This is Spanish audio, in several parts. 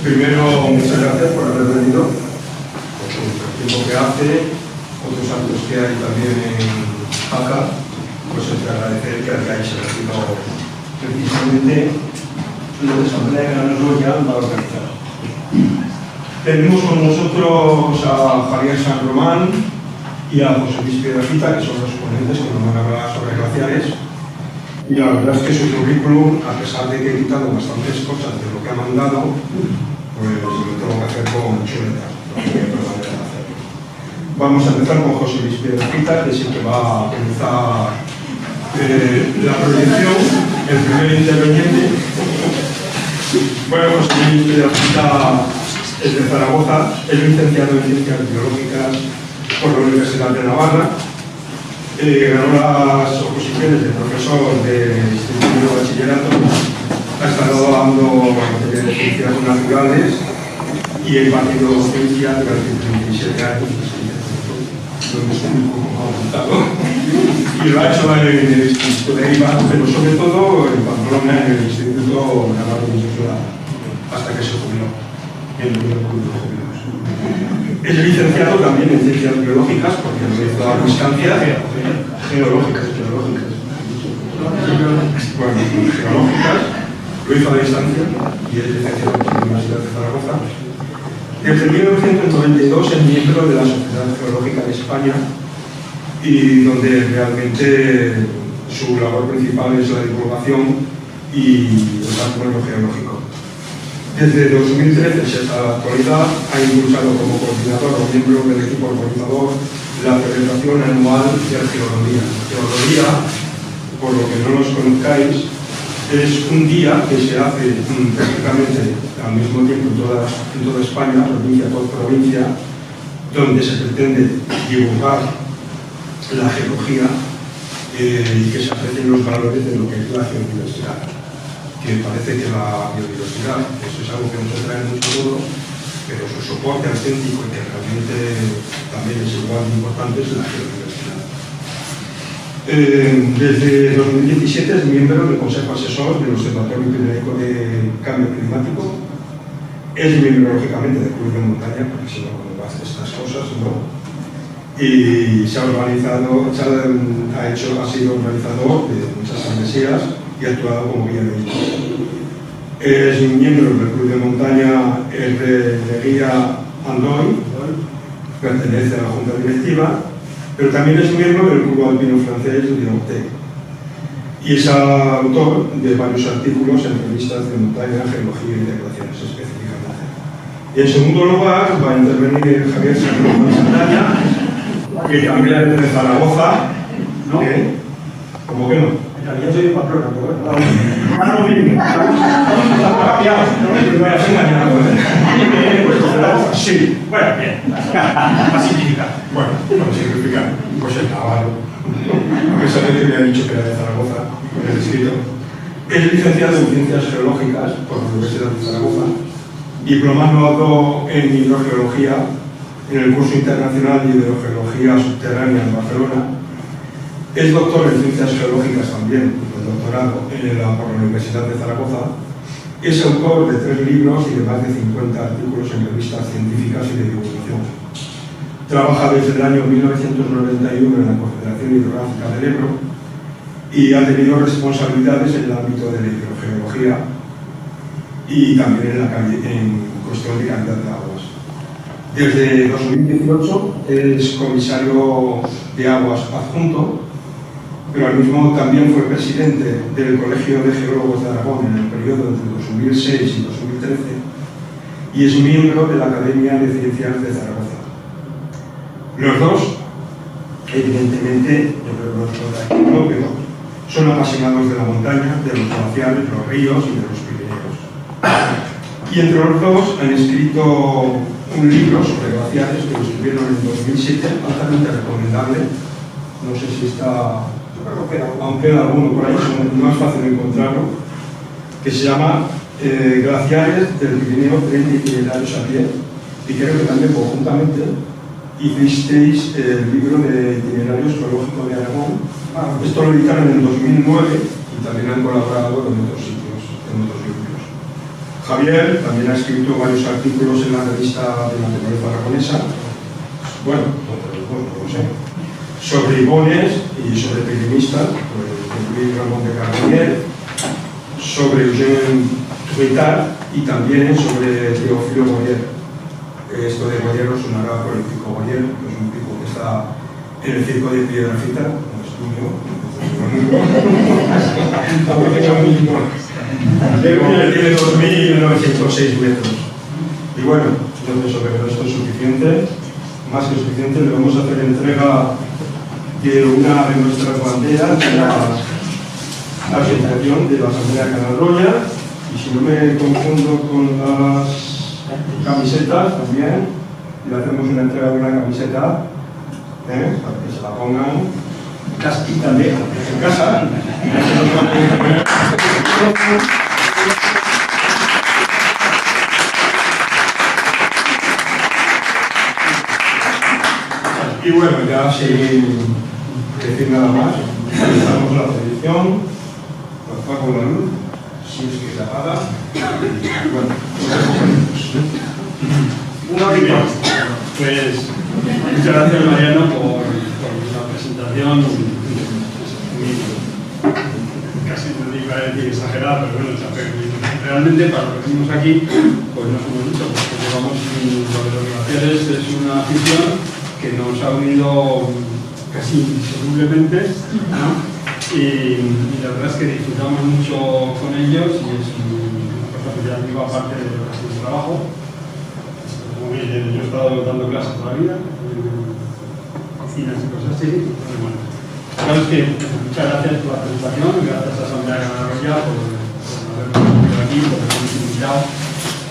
Primero, muchas gracias por haber venido, por el tiempo que hace, otros actos que hay también en Jaca, pues es de agradecer que hayáis elegido precisamente lo de Asamblea que nos voy a organizar. Tenemos con nosotros a Javier San Román y a José Luis Piedrafita, que son los ponentes que nos van a hablar sobre glaciares. Y la verdad es que su currículum, a pesar de que he quitado bastantes cosas de lo que ha mandado, pues lo tengo que hacer con chuleta. Vamos a empezar con José Luis Piedrafita, que es el que va a comenzar la proyección, el primer interveniente. Bueno, José Luis Piedrafita es de Zaragoza, es licenciado en Ciencias Biológicas por la Universidad de Navarra. Ganó las oposiciones de profesor de instituto de bachillerato, ha estado dando materias de ciencias naturales y he impartido docencia durante 37 años, donde estoy un poco apuntado. Y lo ha hecho en el Instituto de Eibar, pero sobre todo en Pamplona, en el Instituto Navarro de Ciudad, hasta que se jubiló. En el Club de Jubilados. Es licenciado también en Ciencias Biológicas, porque lo hizo a distancia. Geológicas. Bueno, geológicas, lo hizo a distancia y es licenciado en la Universidad de Zaragoza. Desde 1992 es miembro de la Sociedad Geológica de España y donde realmente su labor principal es la divulgación y el patrimonio geológico. Desde 2013 hasta la actualidad ha impulsado como coordinador o miembro del equipo organizador la celebración anual de arqueología. Arqueología, por lo que no los conozcáis, es un día que se hace prácticamente al mismo tiempo en toda España, provincia por provincia, donde se pretende divulgar la geología y que se aprecien los valores de lo que es la geodiversidad. Que parece que la biodiversidad eso es algo que nos atrae mucho a todos, pero su soporte auténtico y que realmente también es igual de importante es la geodiversidad. Desde 2017 es miembro del Consejo Asesor del Observatorio Ibérico de Cambio Climático. Es miembro, lógicamente, del Club de Montaña, porque si no hace estas cosas, ¿no? Y se ha organizado, ha sido organizador de muchas travesías y ha actuado como guía de ellos. Es miembro del Club de Montaña de Guía Andoy, pertenece a la Junta Directiva, pero también es miembro del Club Alpino Francés de Ortega. Y es autor de varios artículos en revistas de montaña, geología y de glaciares específicamente. Y en segundo lugar va a intervenir Javier San Román, que también es de Zaragoza. ¿No? ¿Cómo que no? Yo soy de Pamplona, pero bueno. No me has engañado, ¿eh? Sí. Bueno, bien. Para simplificar. Bueno, para simplificar. Pues el Navarro. A pesar de que me ha dicho que era de Zaragoza, en el escrito. Es licenciado en Ciencias Geológicas por la Universidad de Zaragoza. Diplomado en Hidrogeología en el curso internacional de Hidrogeología Subterránea en Barcelona. Es doctor en Ciencias Geológicas también, el doctorado por la Universidad de Zaragoza. Es autor de 3 libros y de más de 50 artículos en revistas científicas y de divulgación. Trabaja desde el año 1991 en la Confederación Hidrográfica del Ebro y ha tenido responsabilidades en el ámbito de la hidrogeología y también en cuestión de calidad de aguas. Desde 2018 es comisario de aguas adjunto, pero al mismo también fue presidente del Colegio de Geólogos de Aragón en el periodo entre 2006 y 2013 y es miembro de la Academia de Ciencias de Zaragoza. Los dos, evidentemente, yo creo que no es aquí propio, son apasionados de la montaña, de los glaciares, los ríos y de los Pirineos. Y entre los dos han escrito un libro sobre glaciares que lo escribieron en 2007, altamente recomendable. No sé si está, aunque queda alguno por ahí, es más fácil encontrarlo, que se llama Glaciares del Pirineo 30 itinerarios a pie. Y creo que también conjuntamente hicisteis el libro de Itinerarios Geológicos de Aragón. Esto lo editaron en 2009 y también han colaborado en otros sitios, en otros libros. Javier también ha escrito varios artículos en la revista de naturaleza aragonesa, bueno, no sé, sobre ibones y sobre periodistas, de Luis Ramón de Carbonell, sobre Eugène Trouillard y también sobre Teófilo Boyer. Esto de Boyer os sonará por el pico Boyer, que es un pico que está en el circo de Piedrafita, no es mío, tiene 2.906 metros. Y bueno, entonces sobre esto es suficiente, más que suficiente. Le vamos a hacer entrega de una de nuestras banderas de la asociación de la Asamblea Canarroya, y si no me confundo con las camisetas también, le hacemos una entrega de una camiseta para que se la pongan y también en casa. Y bueno, ya sin decir nada más, empezamos la proyección, apago la luz, si es que se apaga. Bueno, una horita. Pues muchas gracias, Mariano, por la presentación. Casi no iba a decir exagerada, pero bueno, realmente para lo que venimos aquí, pues no somos mucho, porque llevamos lo de los glaciares, es una afición que nos ha unido casi indisolublemente, ¿no? Y la verdad es que disfrutamos mucho con ellos y es una cosa que ya lleva parte de lo que ha sido el trabajo. Muy bien, yo he estado dando clases toda la vida, en cocinas y cosas así. Entonces, bueno, claro es que muchas gracias por la presentación, gracias a Asamblea Canarroya por habernos venido aquí, por habernos invitado.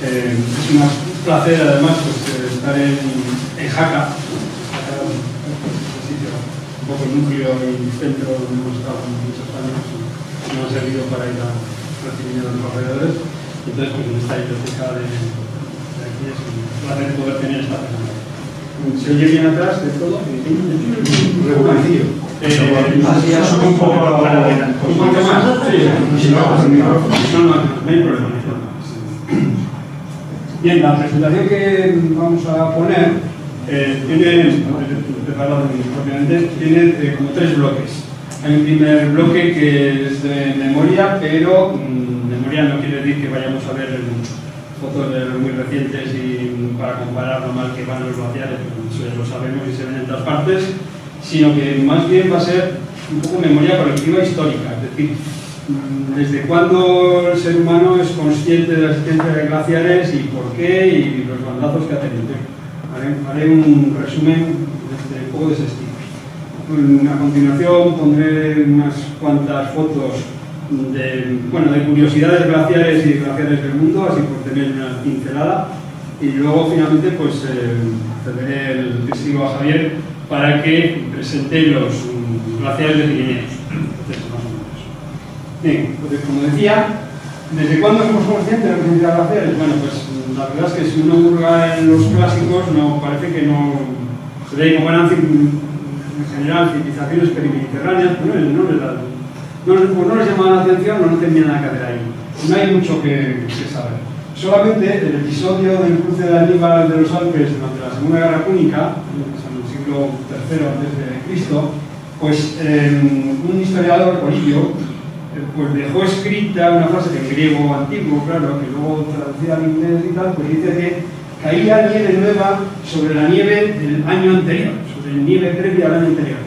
Es un placer además pues, estar en Jaca, un poco el núcleo y centro donde hemos estado muchos años y nos ha servido para ir a recibir a los alrededores. Entonces, pues en esta biblioteca de aquí es un placer poder tener esta persona. ¿Se oye bien atrás de todo? Regularcillo. Un poco más. Sí, no hay problema. Bien, la presentación que vamos a poner tiene como tres bloques. Hay un primer bloque que es de memoria, pero memoria no quiere decir que vayamos a ver fotos de muy recientes y para comparar lo mal que van los glaciares, eso ya lo sabemos y se ven en todas partes, sino que más bien va a ser un poco memoria colectiva histórica, es decir, desde cuándo el ser humano es consciente de la existencia de glaciares y por qué y los bandazos que ha tenido. Haré un resumen un poco de ese estilo. A continuación pondré unas cuantas fotos de curiosidades glaciares y glaciares del mundo, así por tener una pincelada, y luego finalmente pues cederé el testigo a Javier para que presente los glaciares de Pirineos. Entonces, más o menos. Bien, pues como decía, ¿desde cuándo somos conscientes de la presencia de glaciares? Bueno, pues la verdad es que si uno hurga en los clásicos, no parece que no se ve como eran en general civilizaciones perimediterráneas, no les llamaba la atención, no tenían nada que hacer ahí. No hay mucho que saber. Solamente el episodio del cruce de Aníbal de los Alpes durante la Segunda Guerra Púnica, en el siglo III a.C., pues un historiador, Polibio, pues dejó escrita una frase en griego antiguo, claro, que luego traducida al inglés y tal, pues dice que caía nieve nueva sobre la nieve del año anterior, sobre la nieve previa al año anterior.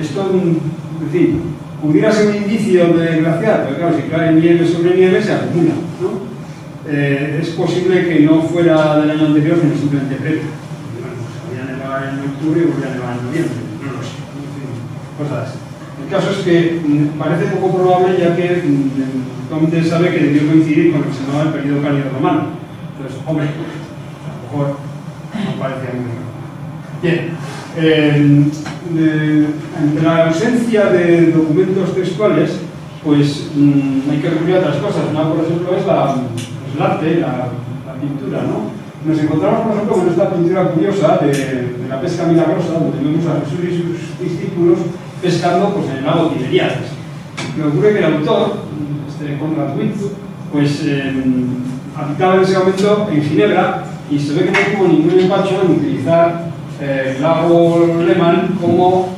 Esto, en fin, pudiera ser un indicio de glaciar, porque claro, si cae nieve sobre nieve se acumula, ¿no? Es posible que no fuera del año anterior, sino simplemente previo. Bueno, pues podría nevar en octubre y podría nevar en noviembre, no lo sé. En fin, cosas así. El caso es que parece poco probable, ya que actualmente se sabe que debió coincidir con lo que se llamaba el periodo cálido romano. Entonces, hombre, a lo mejor no parecía muy raro. Bien, ante la ausencia de documentos textuales, pues hay que recurrir a otras cosas. Una, por ejemplo, es el arte, la pintura, ¿no? Nos encontramos, por ejemplo, con esta pintura curiosa de la pesca milagrosa, donde vemos a Jesús y sus discípulos pescando pues, en el lago Tiberíades. Me ocurre que el autor, Conrad Witt, pues habitaba en ese momento en Ginebra y se ve que no tuvo ningún empacho en utilizar el lago Lehmann como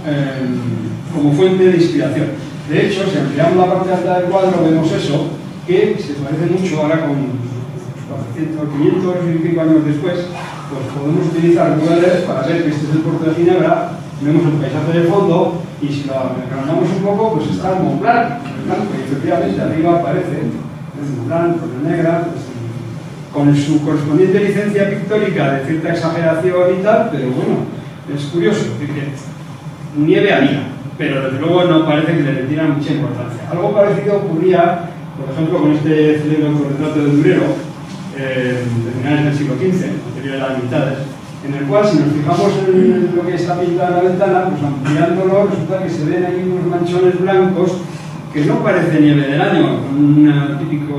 fuente de inspiración. De hecho, si ampliamos la parte alta del cuadro, vemos eso, que se parece mucho ahora con 400, 500 y pico años después, pues podemos utilizar Google para ver que este es el puerto de Ginebra, vemos el paisaje de fondo y si lo agrandamos un poco, pues está el Mont Blanc, y efectivamente arriba aparece el Mont Blanc, con negra, pues, con su correspondiente licencia pictórica de cierta exageración y tal, pero bueno, es curioso, porque nieve había, pero desde luego no parece que le dieran mucha importancia. Algo parecido ocurría, por ejemplo, con este célebre autorretrato de Durero, de finales del siglo XV, anterior a las mitades, en el cual, si nos fijamos en lo que está pintado en la ventana, pues ampliándolo, resulta que se ven ahí unos manchones blancos que no parece nieve del año, con una típica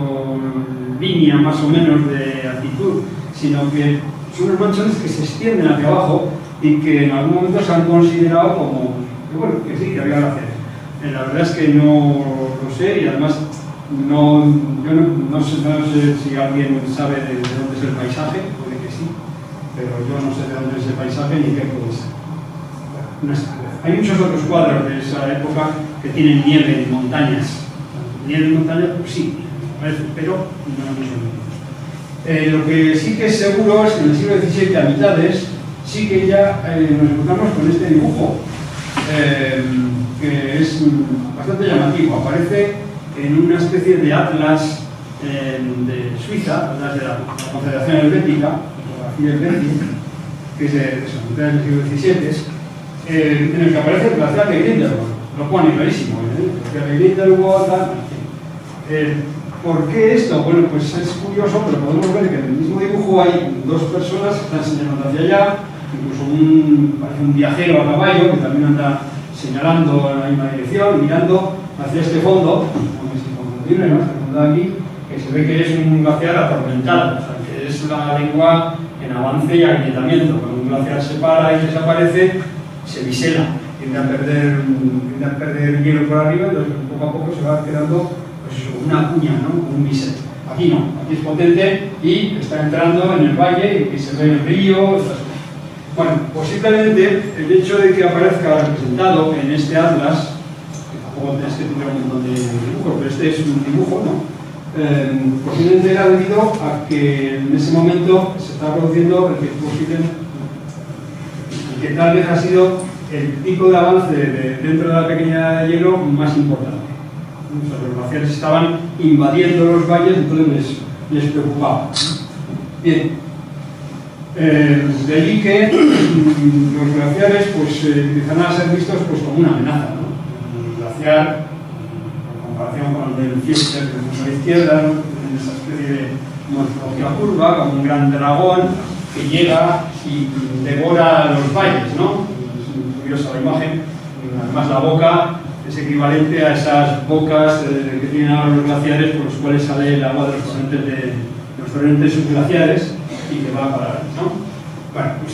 línea más o menos de altitud, sino que son unos manchones que se extienden hacia abajo y que en algún momento se han considerado como, que bueno, que sí, que había glaciares. La verdad es que no lo sé y además yo no sé si alguien sabe de dónde es el paisaje, puede que sí, pero yo no sé de dónde es el paisaje ni qué puede ser. No es, hay muchos otros cuadros de esa época que tienen nieve en montañas. Nieve en montañas, pues sí, pero no es lo mismo. Lo que sí que es seguro es que en el siglo XVII, a mitades, sí que ya nos encontramos con este dibujo, que es bastante llamativo. Aparece en una especie de atlas de Suiza, atlas de la Confederación Helvética, fotografía helvética, que es de mitad del siglo XVII, en el que aparece el glaciar de Grindelwald. Lo pone clarísimo, el glaciar de Grindelwald, tal. ¿Por qué esto? Bueno, pues es curioso, pero podemos ver que en el mismo dibujo hay dos personas que están señalando hacia allá, incluso parece un viajero a caballo que también anda señalando en la misma dirección, mirando hacia este fondo, ¿no? Este fondo de aquí, que se ve que es un glaciar atormentado, o sea, que es la lengua en avance y agrietamiento. Cuando un glaciar se para y desaparece, se bisela, tiende a perder hielo por arriba, entonces poco a poco se va quedando pues, una cuña, ¿no? Un bisel. Aquí no, aquí es potente y está entrando en el valle y que se ve el río. Bueno, posiblemente el hecho de que aparezca representado en este atlas, que tampoco es que tenga un montón de dibujos, pero este es un dibujo, ¿no? Posiblemente era debido a que en ese momento se está produciendo el que tal vez ha sido el pico de avance dentro de la pequeña de hielo más importante. O sea, los glaciares estaban invadiendo los valles, entonces les preocupaba. Bien. De allí que los glaciares pues, empiezan a ser vistos pues, como una amenaza, ¿no? El glaciar, en comparación con el del Fiester, que tenemos a la izquierda, ¿no? En esa especie de morfología curva, como un gran dragón que llega y devora los valles, ¿no? Es muy curiosa la imagen. Además, la boca es equivalente a esas bocas que tienen ahora los glaciares por los cuales sale el agua de los torrentes subglaciares y que va a parar, ¿no? Bueno, pues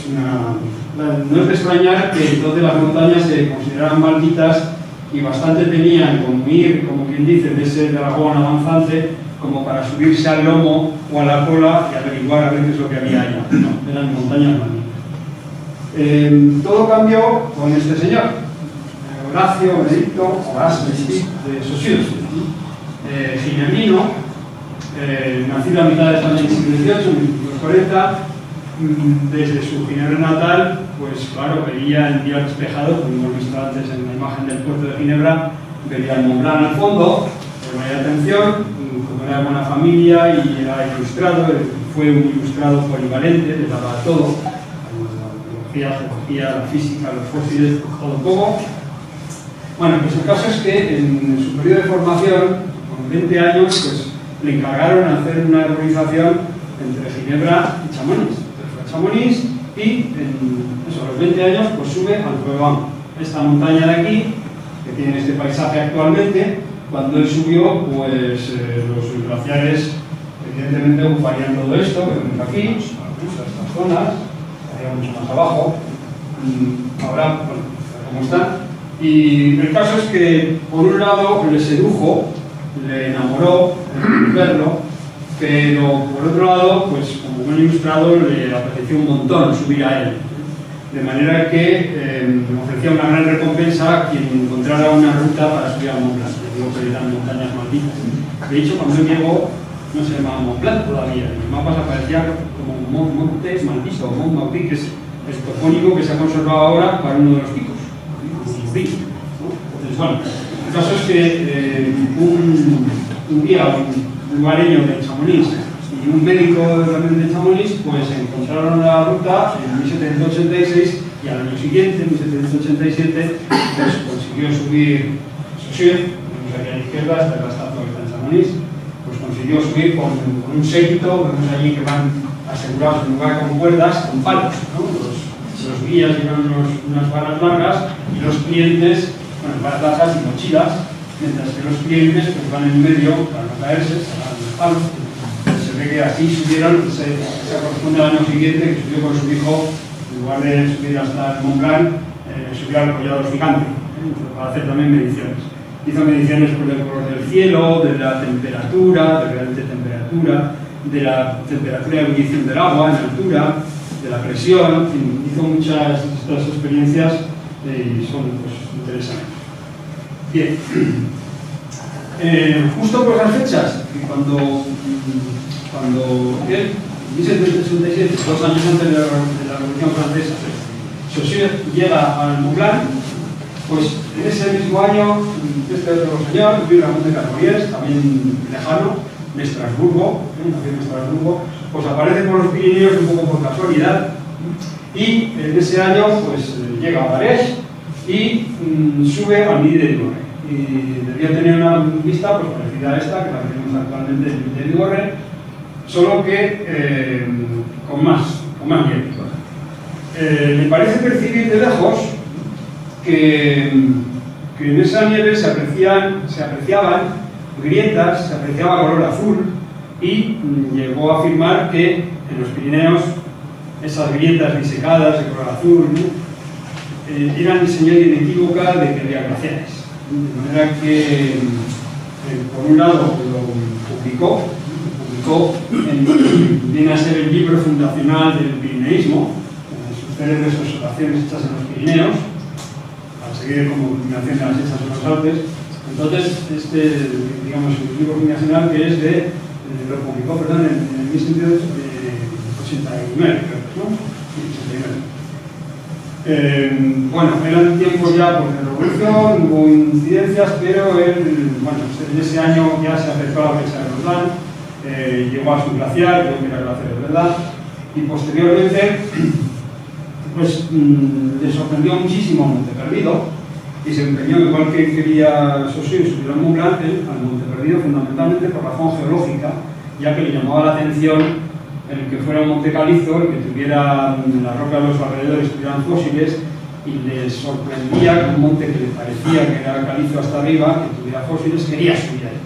no es de extrañar que entonces las montañas se consideraran malditas y bastante tenían con huir, como quien dice, de ese dragón avanzante como para subirse al lomo o a la cola y averiguar a ver qué es lo que había allá. No, eran montañas malditas. Todo cambió con este señor, Horacio Benedicto Horace de Saussure, ginebino, nacido a mitad del siglo XVIII, en 1940, desde su Ginebra natal, pues claro, veía el día despejado, como hemos visto antes en la imagen del puerto de Ginebra, veía el Mont Blanc al fondo, le ponía atención, como era de buena familia y era ilustrado, fue un ilustrado polivalente, le daba todo, la biología, la geología, la física, los fósiles, todo un poco. Bueno, pues el caso es que en su periodo de formación, con 20 años, pues le encargaron hacer una arborización entre Ginebra y Chamonix. Entonces fue a Chamonix y a los 20 años pues sube al Provence, esta montaña de aquí, que tiene este paisaje actualmente. Cuando él subió, pues los glaciares evidentemente ocuparían todo esto que vemos aquí, estas zonas, estaría mucho más abajo. Ahora, bueno, ¿cómo están? Y el caso es que, por un lado, le sedujo, le enamoró verlo, pero por otro lado, pues como buen ilustrador le apeteció un montón subir a él, de manera que ofrecía una gran recompensa a quien encontrara una ruta para subir a Mont Blanc. Digo que eran montañas malditas. De hecho, cuando él llegó, no se llamaba Mont Blanc todavía, en los mapas aparecía como Monte Maldito, Mont Maudit, que es el topónico que se ha conservado ahora para uno de los picos. Entonces, bueno, el caso es que un guía, un lugareño de Chamonix y un médico también de Chamonix, pues encontraron la ruta en 1786 y al año siguiente, en 1787, pues consiguió subir Saussure, a la izquierda, hasta la estatua que está en Chamonix, pues consiguió subir con un séquito, vemos allí que van asegurados en lugar con cuerdas, con palos, ¿no? Los guías llevan unas varas largas y los clientes, bueno, varas largas y mochilas, mientras que los clientes pues, van en medio para no caerse, se agarran los palos. Se ve que así subieron, se corresponde al año siguiente, que subió con su hijo, en lugar de subir hasta el Mont Blanc, subió al Collado Gigante, para hacer también mediciones. Hizo mediciones por el color del cielo, de la temperatura, de la temperatura, de la temperatura de ebullición del agua en altura, de la presión, en fin, hizo muchas de estas experiencias y son pues, interesantes. Bien, justo por esas fechas, cuando él, en 1767, 2 años antes de la Revolución Francesa, Saussure llega al Mont Blanc, pues en ese mismo año, este otro señor, Luis Ramón de Carbonniers, también lejano, de Estrasburgo, nació en Estrasburgo, pues aparece por los Pirineos un poco por casualidad y en ese año pues llega a París y sube al Midi de Ligorre y debía tener una vista pues parecida a esta que la tenemos actualmente en el Midi de Ligorre, solo que con más viento. Me parece percibir de lejos que en esa nieve se apreciaban grietas, se apreciaba color azul y llegó a afirmar que en los Pirineos esas grietas disecadas de color azul, ¿no? Eran señal inequívoca de que había glaciares. De manera que, por un lado, lo publicó viene a ser el libro fundacional del pirineísmo, sus célebres observaciones hechas en los Pirineos, para seguir como culminación de las hechas en los Alpes. Entonces, digamos, el libro fundacional que es lo publicó, perdón, en 1989, creo, ¿no? 89. Bueno, eran tiempos ya pues, de revolución, hubo incidencias, pero él, bueno, en ese año ya se acercó a la fecha de Mont Blanc, llegó a su glaciar, creo que era glaciar de verdad, y posteriormente, pues, le sorprendió muchísimo a Monte Perdido, y se empeñó, igual que quería Saussure subir al Mont Blanc, al Monte Perdido, fundamentalmente por razón geológica, ya que le llamaba la atención el que fuera un monte calizo, el que tuviera las rocas de los alrededores tuvieran fósiles, y le sorprendía que un monte que le parecía que era calizo hasta arriba, que tuviera fósiles, quería subir ahí.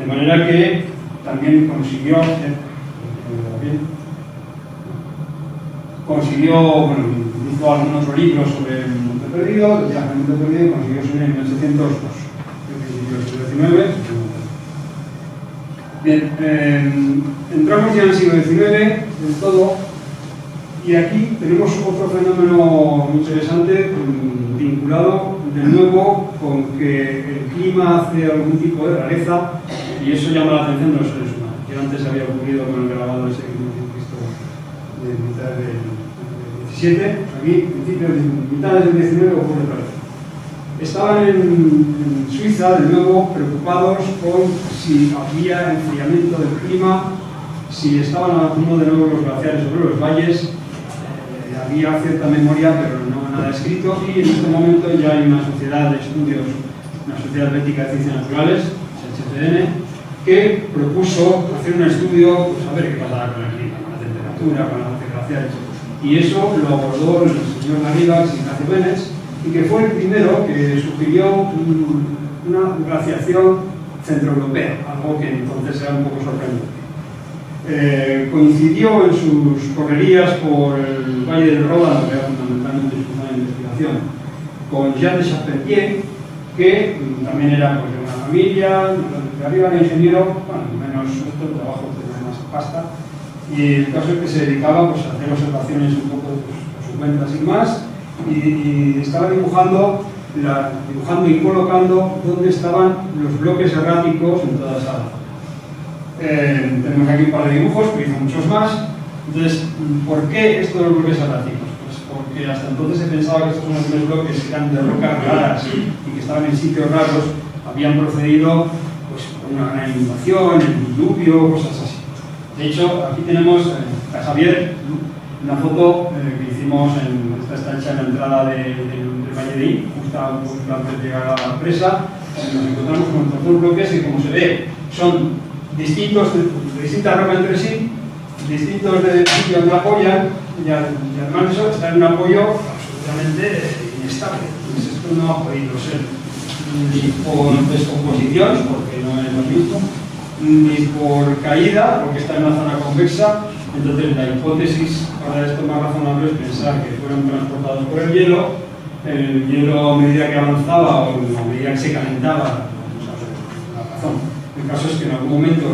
De manera que también consiguió, bueno, hizo algún otro libro sobre el Monte Perdido, el viaje al Monte Perdido, y consiguió subir en 1702, en el siglo XIX. Bien, entramos ya en el siglo XIX del todo, y aquí tenemos otro fenómeno muy interesante vinculado de nuevo con que el clima hace algún tipo de rareza, y eso llama la atención de los seres humanos, que antes había ocurrido con el grabado ese que hemos visto de mitad del 17, aquí, mitad del 19 ocurre otra vez. Estaban en Suiza, de nuevo, preocupados con si había enfriamiento del clima, si estaban avanzando de nuevo los glaciares sobre los valles. Había cierta memoria, pero no nada escrito, y en este momento ya hay una sociedad de estudios, una sociedad bética de ciencias naturales, SHCN, que propuso hacer un estudio, pues a ver qué pasaba con el clima, con la temperatura, con los glaciares. Y eso lo abordó el señor Garrigans y Ignacio Benes, y que fue el primero que sugirió una glaciación centroeuropea, algo que entonces era un poco sorprendente. Coincidió en sus correrías por el Valle del Ródano, que era fundamentalmente su zona de investigación, con Jean de Charpentier, que también era pues, de una familia, de arriba era ingeniero, bueno, menos esto, el trabajo tenía más pasta, y el caso es que se dedicaba pues, a hacer observaciones un poco pues, por su cuenta sin más, y estaba dibujando y colocando dónde estaban los bloques erráticos en toda esa zona. Tenemos aquí un par de dibujos, pero hizo muchos más. Entonces, ¿por qué estos bloques erráticos? Pues porque hasta entonces se pensaba que estos son los bloques que eran de rocas raras y que estaban en sitios raros, habían procedido pues, una gran inundación, el diluvio, cosas así. De hecho, aquí tenemos a Javier, una foto que hicimos, esta está hecha en la entrada del Valle de Ín, justo antes de llegar a la presa. Nos encontramos con estos dos bloques que, como se ve, son distintos, de distintas rocas entre sí, distintos del sitio donde apoyan, y además de eso está en un apoyo absolutamente inestable. Entonces, esto no ha podido ser ni por descomposición, porque no es lo mismo, ni por caída, porque está en una zona convexa. Entonces, la hipótesis para esto más razonable es pensar que fueron transportados por el hielo a medida que avanzaba o a medida que se calentaba, no sabemos la razón. El caso es que en algún momento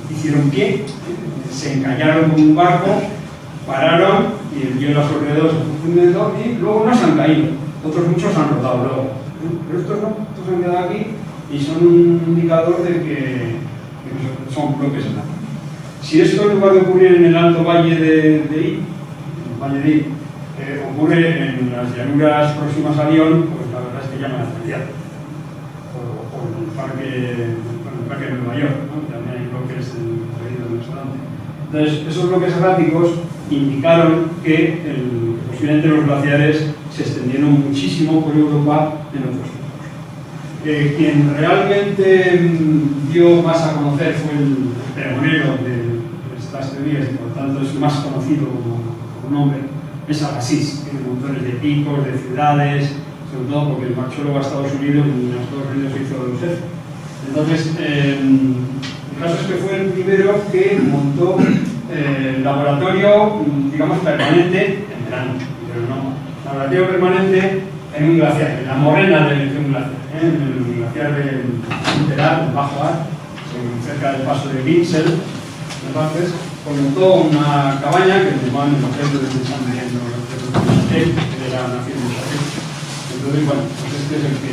hicieron pie, se encallaron con un barco, pararon y el hielo a su alrededor se fue fundiendo y luego no se han caído. Otros muchos han rodado luego. Pero estos no, estos han quedado aquí y son un indicador de que son bloques enanos. Si esto en lugar de ocurrir en el alto valle de Ín, ocurre en las llanuras próximas a Lyon, pues la verdad es que llama la atención. O en el parque de Nueva York, ¿no? También hay bloques del restaurante. Entonces, esos bloques erráticos indicaron que posiblemente los glaciares se extendieron muchísimo por Europa en otros tiempos. Quien realmente dio más a conocer fue el pregonero de estas teorías y por tanto es más conocido como nombre, es Agassiz. Tiene montones de picos, de ciudades, sobre todo porque el marchó luego a Estados Unidos y en Estados Unidos se hizo de los jefes. Entonces, el caso es que fue el primero que montó el laboratorio, digamos, permanente en verano, pero no, laboratorio permanente en un glaciar, en la morena de un glaciar, en el glaciar de Interal, Bajo Ar, cerca del paso de Vincel. Entonces, montó una cabaña que se llama el Hotel de San Miguel, de la Nación de Chapel. Entonces, bueno, pues este es el que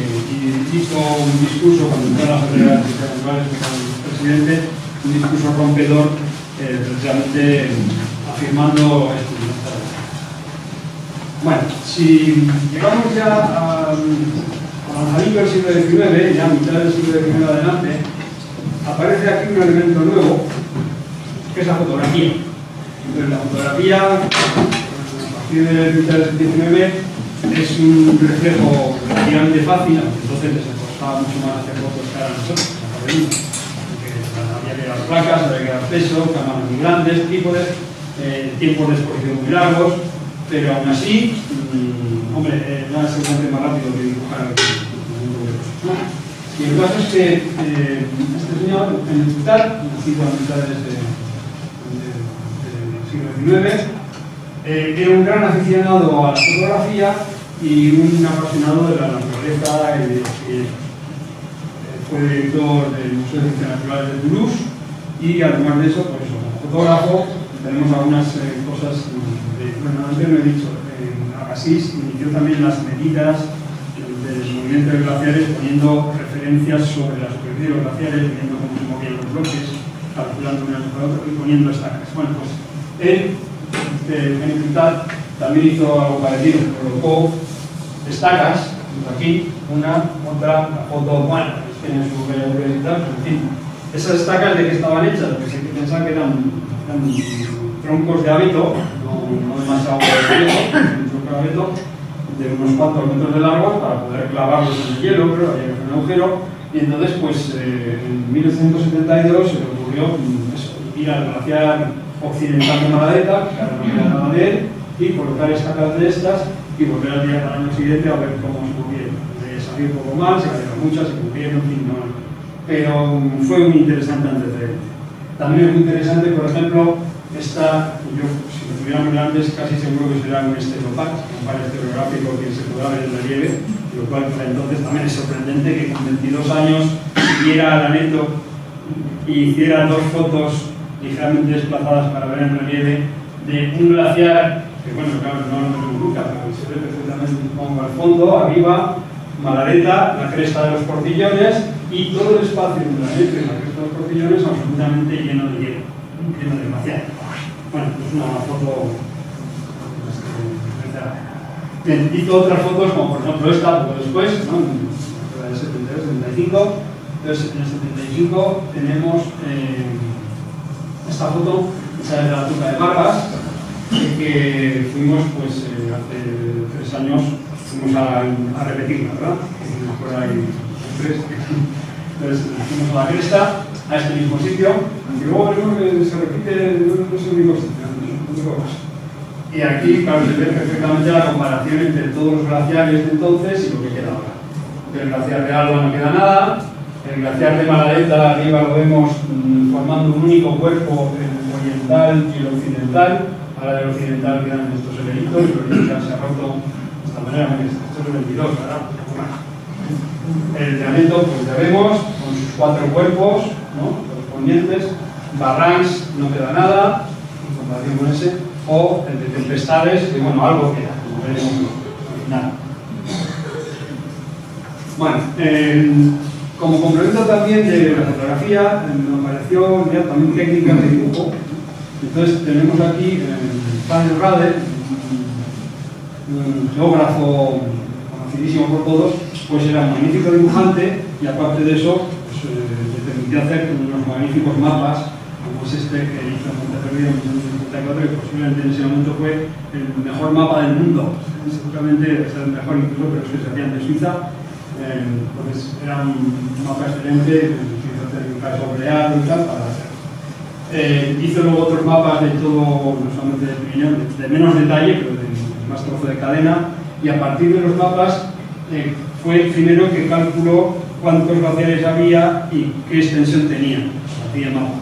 hizo un discurso cuando entró a las autoridades internacionales con el presidente, un discurso rompedor, precisamente afirmando esto. Bueno, si llegamos ya a avanzadillo del siglo XIX, ya a mitad del siglo XIX adelante, aparece aquí un elemento nuevo, que es la fotografía. Entonces, la fotografía, a partir de mitad del XIX, es un reflejo relativamente fácil, aunque entonces les costaba mucho más hacer fotos que ahora nosotros, porque había que dar placas, había que dar peso, cámaras muy grandes, trípodes, tiempos de exposición muy largos, pero aún así, hombre, no es seguramente más rápido que dibujar y el caso es que este señor, en el hospital, nacido a mitades del siglo XIX, era un gran aficionado a la fotografía y un apasionado de la naturaleza y de fue director del Museo de Ciencias Naturales de Toulouse y además de eso, pues como fotógrafo, tenemos algunas cosas, bueno, antes lo he dicho, Agassiz inició también las medidas del movimiento de glaciares poniendo referencias sobre la superficie de los glaciares, viendo cómo se movían los bloques, calculando una sobre otro y poniendo estacas. Bueno, pues él, en Utah, también hizo algo parecido, colocó estacas, aquí, una, otra, la foto, bueno, tiene su relieve y tal, pero en fin. Esas estacas de qué estaban hechas, porque se pensaba que eran troncos de abeto, no demasiado abeto, de unos cuantos metros de largo para poder clavarlos en el hielo, pero había que hacer un agujero. Y entonces, pues en 1872 se le ocurrió ir al glaciar occidental de Maladeta, que ahora no queda nada de él, y colocar estacas de estas y volver al año siguiente a ver cómo se movieron. Salió un poco mal, se cayeron muchas, se cumplieron, en fin, no. Pero fue muy interesante antecedente. También es muy interesante, por ejemplo, esta, yo, si lo tuviéramos antes, casi seguro que será un estereopac, un par estereográfico que se podrá ver en relieve, lo cual para entonces también es sorprendente que con 22 años subiera al Aneto y hiciera dos fotos ligeramente desplazadas para ver en relieve de un glaciar, que bueno, claro, no lo vemos nunca, pero se ve perfectamente, pongo al fondo, arriba, Malareta, la cresta de los Portillones y todo el espacio entre el Aneto y la cresta de los Portillones absolutamente lleno de hielo, lleno de glaciar. Bueno, es una foto. Bien, hizo otras fotos, como por ejemplo esta, poco después, ¿no? En el 72, 75. Entonces, en el 75 tenemos esta foto, esa es de la Tuca de Margas, que fuimos, pues, hace 3 años, fuimos a repetirla, ¿verdad? Por ahí, 3. Entonces, fuimos a la cresta, a este mismo sitio, y luego veremos que se repite, no es el único sitio, no es cosa. Y aquí, claro, se ve perfectamente la comparación entre todos los glaciares de entonces y lo que queda ahora. Del glaciar de Alba no queda nada, el glaciar de Malareta arriba lo vemos formando un único cuerpo, el oriental y el occidental. Ahora del occidental quedan estos elementos, el oriental se ha roto de esta manera, esto es el 22, ¿verdad? El de Aneto, pues ya vemos, con sus 4 cuerpos, ¿no? Correspondientes. Barrancs no queda nada, en comparación con ese. O el de Tempestades, que bueno, algo queda, como veremos al final. Bueno, como complemento también de la fotografía, me pareció ya también técnica de dibujo. Entonces tenemos aquí Fanny Rade, un geógrafo conocidísimo por todos, pues era un magnífico dibujante y aparte de eso, pues, le permitió hacer unos magníficos mapas, como es este que hizo en Monteperdido en 1954, que posiblemente en ese momento fue el mejor mapa del mundo. Seguramente es el mejor incluso, pero es que se hacían de Suiza. Entonces era un mapa excelente, hizo hacer un caso boreal y tal para hacer. Hizo luego otros mapas de todo, no solamente de Pirineo, de menos detalle, pero de más trozo de cadena, y a partir de los mapas fue el primero que calculó cuántos glaciares había y qué extensión tenían. Hacía el mapa.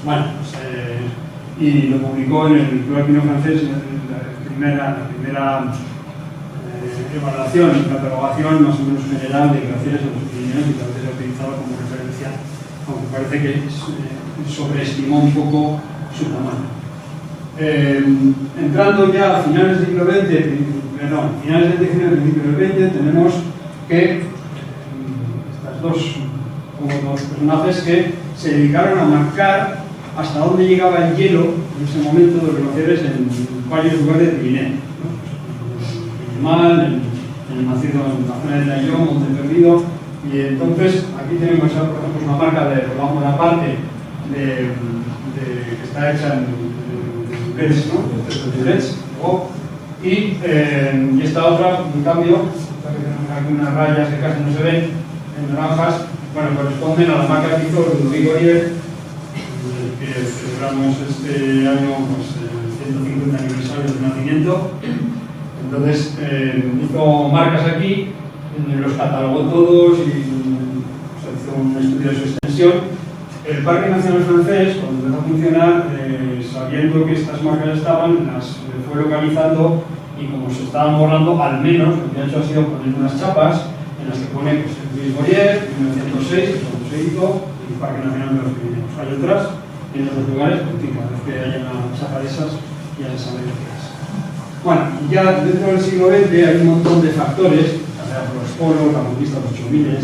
Bueno, pues, y lo publicó en el Club Alpino Francés, la primera evaluación y catalogación más o menos general de glaciares en los Pirineos, y tal vez se ha utilizado como referencia, aunque parece que sobreestimó un poco su tamaño. Entrando ya a finales del siglo XX, finales del XIX y principios del XX, tenemos que estas dos personajes que se dedicaron a marcar hasta dónde llegaba el hielo en ese momento de los glaciares en varios lugares de Pirineo, ¿no? En el macizo, en la zona de Tallón, Monteperdido, y entonces aquí tenemos, por ejemplo, una marca de Roland Bonaparte que está hecha en Brest, ¿no? De Brest, y esta otra, en cambio, algunas rayas que casi no se ven, en naranjas, bueno, corresponden a la marca que hizo Ludovic Orier, que celebramos este año pues, el 150 aniversario de su nacimiento. Entonces hizo marcas aquí, los catalogó todos y hizo un estudio de su extensión. El Parque Nacional Francés, cuando empezó a funcionar, sabiendo que estas marcas estaban, las fue localizando, y como se estaban borrando, al menos lo que ha hecho ha sido poner unas chapas en las que pone pues, Luis Boyer, 1906, que cuando se hizo, y el Parque Nacional de los Pirineos. Hay otras en otros lugares, pues, cada vez que haya una chapa de esas, ya se sabe lo que es. Bueno, y ya dentro del siglo XX hay un montón de factores, por los polos, la conquista de los chomines,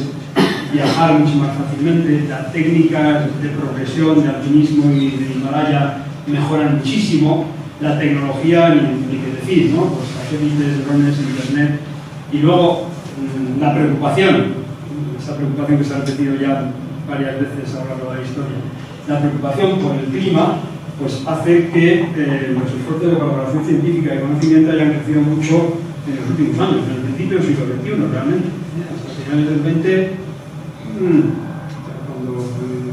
viajar mucho más fácilmente, las técnicas de progresión, de alpinismo y de Himalaya mejoran muchísimo, la tecnología, ni que decir, ¿no? Pues satélites, drones, internet, y luego la preocupación, esa preocupación que se ha repetido ya varias veces a lo largo de la historia, la preocupación por el clima, pues hace que los esfuerzos de colaboración científica y conocimiento hayan crecido mucho en los últimos años, en el principio del siglo XXI realmente, hasta finales del XX. Cuando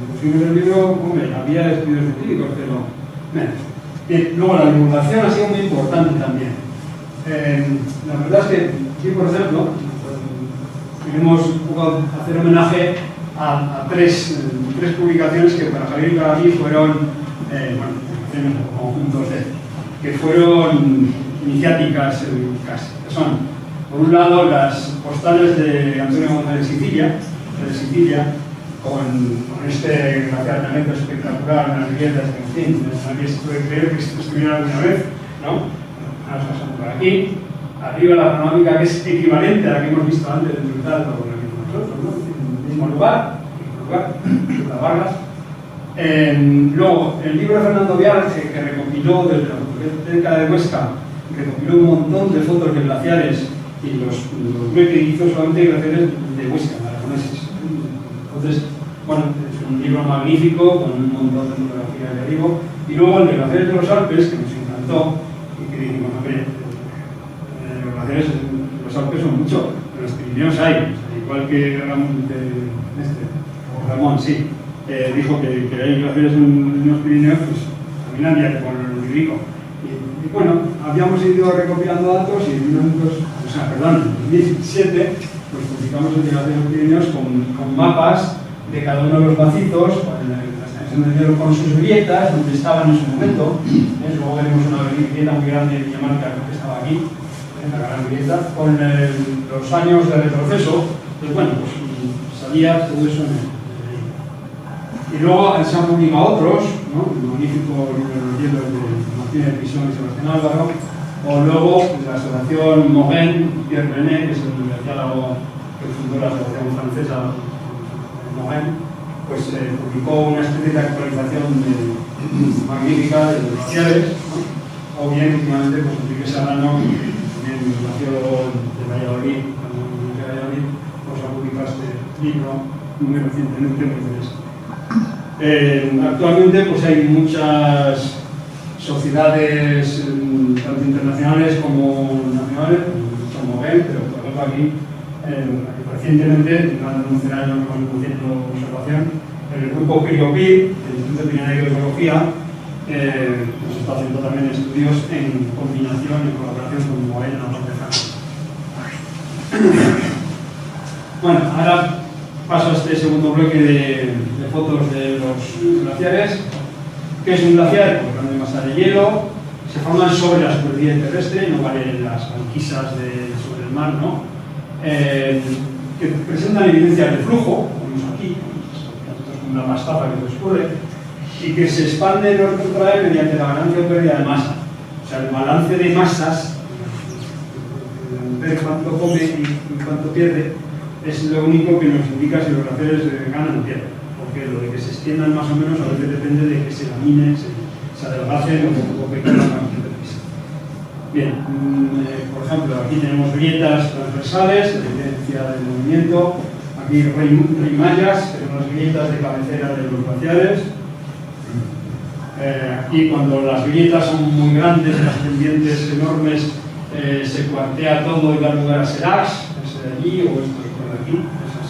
pusimos el libro, hombre, había estudios científicos, pero bien, luego la divulgación ha sido muy importante también. La verdad es que aquí, por ejemplo, queremos un poco hacer homenaje a tres publicaciones que para Javier Garadí fueron conjuntos que fueron iniciáticas casi, que son, por un lado, las postales de Antonio González de Sicilia, con este glaciar espectacular, unas grietas que, en fin, nadie se puede creer que esto estuviera alguna vez, ¿no? Nos pasamos por aquí. Arriba la panorámica que es equivalente a la que hemos visto antes de disfrutar por nosotros, ¿no? En el mismo lugar, las Vargas. Luego, el libro de Fernando Vial, que recopiló desde la Biblioteca de Huesca, recopiló un montón de fotos de glaciares y los ve que hizo solamente glaciares de Huesca, aragoneses. Entonces, bueno, es un libro magnífico con un montón de fotografías de arriba. Y luego el de glaciares de los Alpes, que nos encantó, y que dijimos, hombre, los glaciares de los Alpes son muchos, pero los Pirineos hay, igual que Ramón, sí. Dijo que hay glaciares en los Pirineos, pues también había que ponerlo en el rico. Y bueno, habíamos ido recopilando datos y en 2017 pues publicamos el glaciar de los Pirineos con mapas de cada uno de los vacitos, con la extensión del hielo con sus grietas, donde estaban en su momento. Luego veremos una grieta muy grande de Dinamarca que estaba aquí, la gran grieta, con los años de retroceso. Pues bueno, pues salía todo eso en el. Y luego se han publicado otros, ¿no? El magnífico libro de los hielos de Martínez Pisón y Sebastián Álvaro, o luego la asociación Morin, Pierre René, que es el glaciólogo que fundó la asociación francesa Morin, pues publicó una especie de actualización magnífica de los glaciares, ¿no? O bien, últimamente, pues Enrique Serrano, también el glaciólogo de Valladolid, pues ha publicado este libro muy recientemente, muy interesante. Actualmente pues hay muchas sociedades tanto internacionales como nacionales, como ven, pero por ejemplo aquí recientemente, durante 11 años hemos haciendo observación, el grupo CRIOPIR, el Instituto de Opinión y Geografía, nos está haciendo también estudios en combinación y colaboración con Moel en la parte de Francia. Bueno, ahora paso a este segundo bloque de fotos de los glaciares. ¿Qué es un glaciar? Pues grande masa de hielo, se forman sobre la superficie terrestre, no valen las banquisas sobre el mar, ¿no? Que presentan evidencias de flujo, como vemos aquí, como una pastaza que se escurre, y que se expande y retrotrae mediante la ganancia o pérdida de masa. O sea, el balance de masas, ver cuánto come y cuánto pierde, es lo único que nos indica si los glaciares ganan o pierden, porque lo de que se extiendan más o menos a veces depende de que se laminen, se adelgacen o que queden bastante prisa. Bien, por ejemplo, aquí tenemos grietas transversales, evidencia del movimiento, aquí rimallas, que son las grietas de cabecera de los glaciares. Aquí cuando las grietas son muy grandes, las pendientes enormes, se cuartea todo y da lugar a seracs, ese de allí o estos por aquí, esas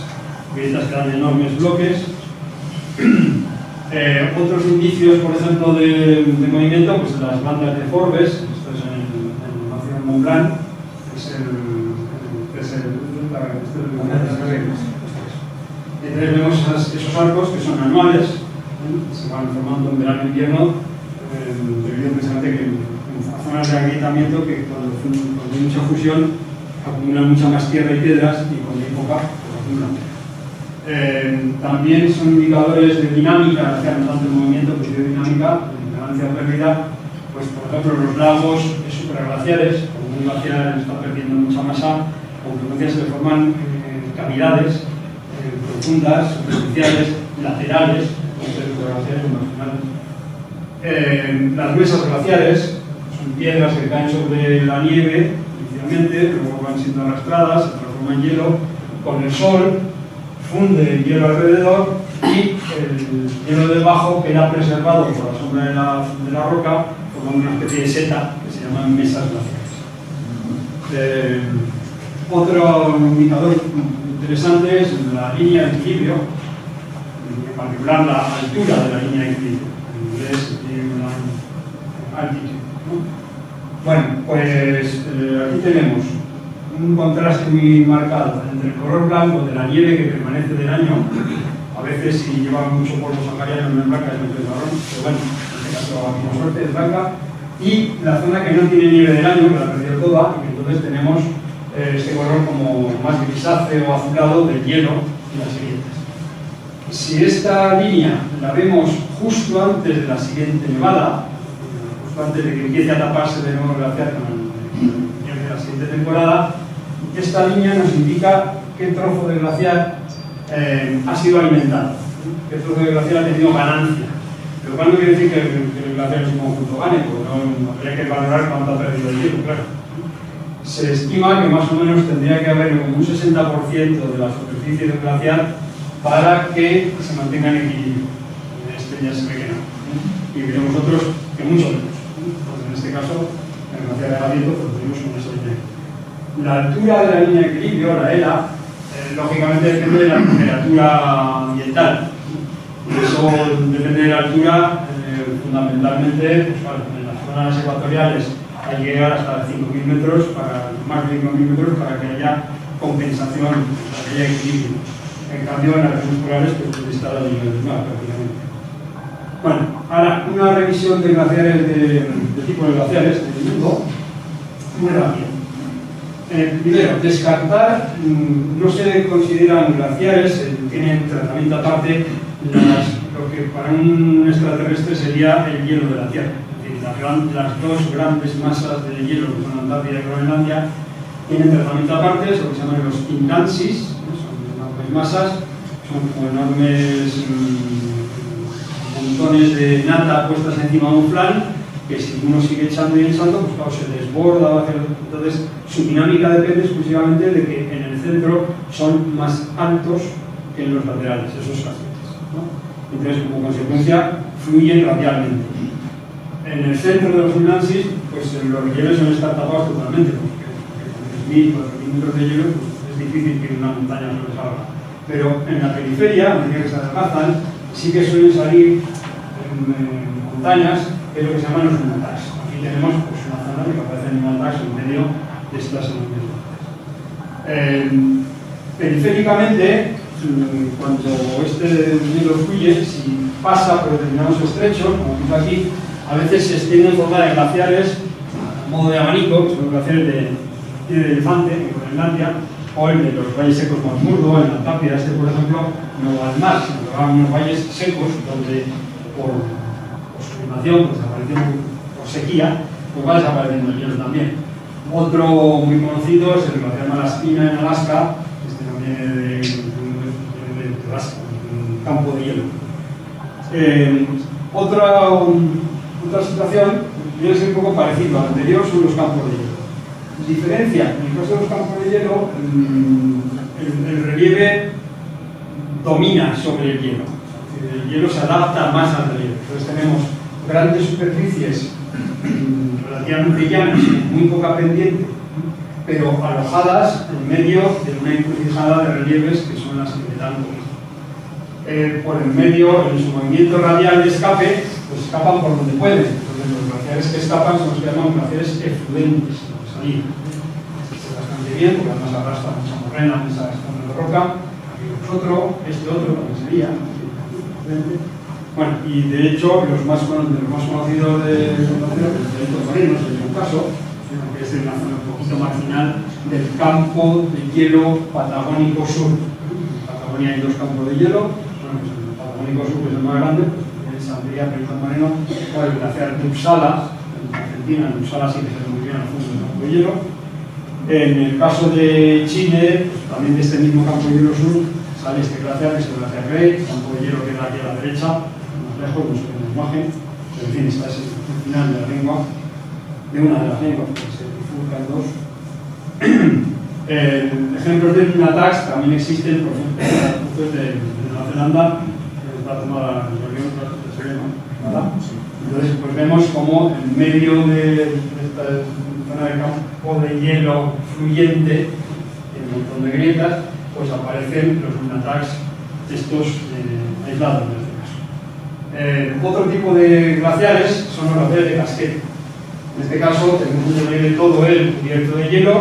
grietas que dan enormes bloques. Otros indicios, por ejemplo, de movimiento, pues las bandas de Forbes, esto es en el Maciel Mont Blanc, entonces vemos esos arcos que son anuales, se van formando en verano e invierno, debido precisamente que en zonas de agrietamiento que cuando hay mucha fusión acumulan mucha más tierra y piedras y cuando hay poca pues acumulan. También son indicadores de dinámica, o sea, no tanto el movimiento, pues de dinámica, de ganancia o pérdida, pues por ejemplo los lagos superglaciares, como un glaciar está perdiendo mucha masa, con frecuencia se le forman cavidades profundas, superficiales, laterales, las mesas glaciares son piedras que caen sobre la nieve inicialmente, luego van siendo arrastradas, se transforman en hielo, con el sol funde el hielo alrededor y el hielo debajo queda preservado por la sombra de la roca, formando una especie de seta que se llaman mesas glaciares. Otro indicador interesante es la línea de equilibrio, en particular la altura de la línea de equilibrio. En inglés tiene una altitud, ¿no? Bueno, pues aquí tenemos un contraste muy marcado entre el color blanco de la nieve que permanece del año. A veces, si lleva mucho polvo sahariano no es blanca, es muy marrón, pero bueno, en este caso, con suerte, es blanca. Y la zona que no tiene nieve del año, que la perdió toda, y entonces tenemos este color como más grisáceo o azulado del hielo y las grietas. Si esta línea la vemos justo antes de la siguiente nevada, justo antes de que empiece a taparse de nuevo el glaciar con el nivel de la siguiente temporada, esta línea nos indica qué trozo de glaciar ha sido alimentado, qué trozo de glaciar ha tenido ganancia. Lo cual no quiere decir que el glaciar es un conjunto gane, porque no habría que valorar cuánto ha perdido el hielo, claro. Se estima que más o menos tendría que haber como un 60% de la superficie del glaciar para que se mantenga en equilibrio. Este ya se ve que no. Y veremos otros que mucho menos. Pues en este caso, el glaciar de Galindo, pues tenemos un ese línea. La altura de la línea de equilibrio, la ELA, lógicamente depende de la temperatura ambiental. Eso depende de la altura, fundamentalmente, pues, claro, en las zonas ecuatoriales hay que llegar hasta 5.000 metros, más de 5.000 metros, para que haya compensación, para que haya equilibrio. En cambio, en las regiones polares, pues está a nivel del mar, prácticamente. Bueno, ahora, una revisión de glaciares, de tipo de glaciares del mundo, muy rápido. Primero, descartar, no se consideran glaciares, tienen tratamiento aparte, lo que para un extraterrestre sería el hielo de la Tierra. Es decir, las dos grandes masas de hielo, que son Antártida y Groenlandia, tienen tratamiento aparte, es lo que se llaman los inlansis, son enormes masas, son como enormes montones de nata puestas encima de un flan, que si uno sigue echando y echando, pues claro, se desborda. Entonces, su dinámica depende exclusivamente de que en el centro son más altos que en los laterales, esos casquetes, ¿no? Entonces, como consecuencia, fluyen radialmente. En el centro de los inlansis, pues los relieves suelen estar tapados totalmente, porque con 3.000 o 4.000 metros de hielo, pues, es difícil que una montaña sobresalga. Pero en la periferia, a medida que se adelgazan, sí que suelen salir montañas, que es lo que se llaman los numatax. Aquí tenemos pues, una zona que aparece en numatax en medio de estas enormes montañas. Periféricamente, cuando este hielo fluye, si pasa por determinados estrechos, como vemos aquí, a veces se extiende en forma de glaciares a modo de abanico, que son glaciares de elefante, en Groenlandia, o el de los valles secos McMurdo, en la Antártida. Este, por ejemplo, no va al mar, sino que va a unos valles secos, donde por sublimación, por desaparición, por sequía, pues va desapareciendo el hielo también. Otro muy conocido es el glaciar Malaspina en Alaska, este también es de Alaska, un campo de hielo. Otra situación viene a ser un poco parecido a la anterior, son los campos de hielo. Diferencia, en el caso de los campos de hielo, el relieve domina sobre el hielo. El hielo se adapta más al relieve. Entonces tenemos grandes superficies relativamente llanas, muy poca pendiente, pero alojadas en medio de una encrucijada de relieves que son las que le dan comida. Por el medio, en su movimiento radial de escape, pues escapan por donde pueden. Entonces los glaciares que escapan son los que llaman glaciares efluentes, de salida. Este es bastante bien, porque además arrastra mucha morrena en esa zona de roca. Aquí otro, este otro también sería. Bueno, y de hecho, los más conocidos de Glaciar, el Torreno, es un caso, que es en una zona un poquito marginal del campo de hielo patagónico sur. En Patagonia hay dos campos de hielo, bueno, pues el patagónico sur, que es el más grande, pues saldría Perito Moreno, o el glaciar de Uppsala, en Argentina. En Uppsala sí que se ve muy bien al fondo del campo de hielo. En el caso de Chile, pues, también de este mismo campo de hielo sur, sale este glaciar, que es el glaciar Grey, campo de hielo que da aquí a la derecha, más lejos, no se ve en la imagen, pero en fin, esta es el final de la lengua, de una de las lenguas, que se bifurcan dos. Ejemplos de Nunatax también existen, por ejemplo, de Nueva Zelanda, que está tomada en el avión, se ve, ¿no? Entonces, pues vemos como en medio de esta zona de campo de hielo fluyente, en un montón de grietas, pues aparecen los Nunatax estos aislados en este caso. Otro tipo de glaciares son los glaciares de casquete. En este caso tenemos un relieve todo él cubierto de hielo,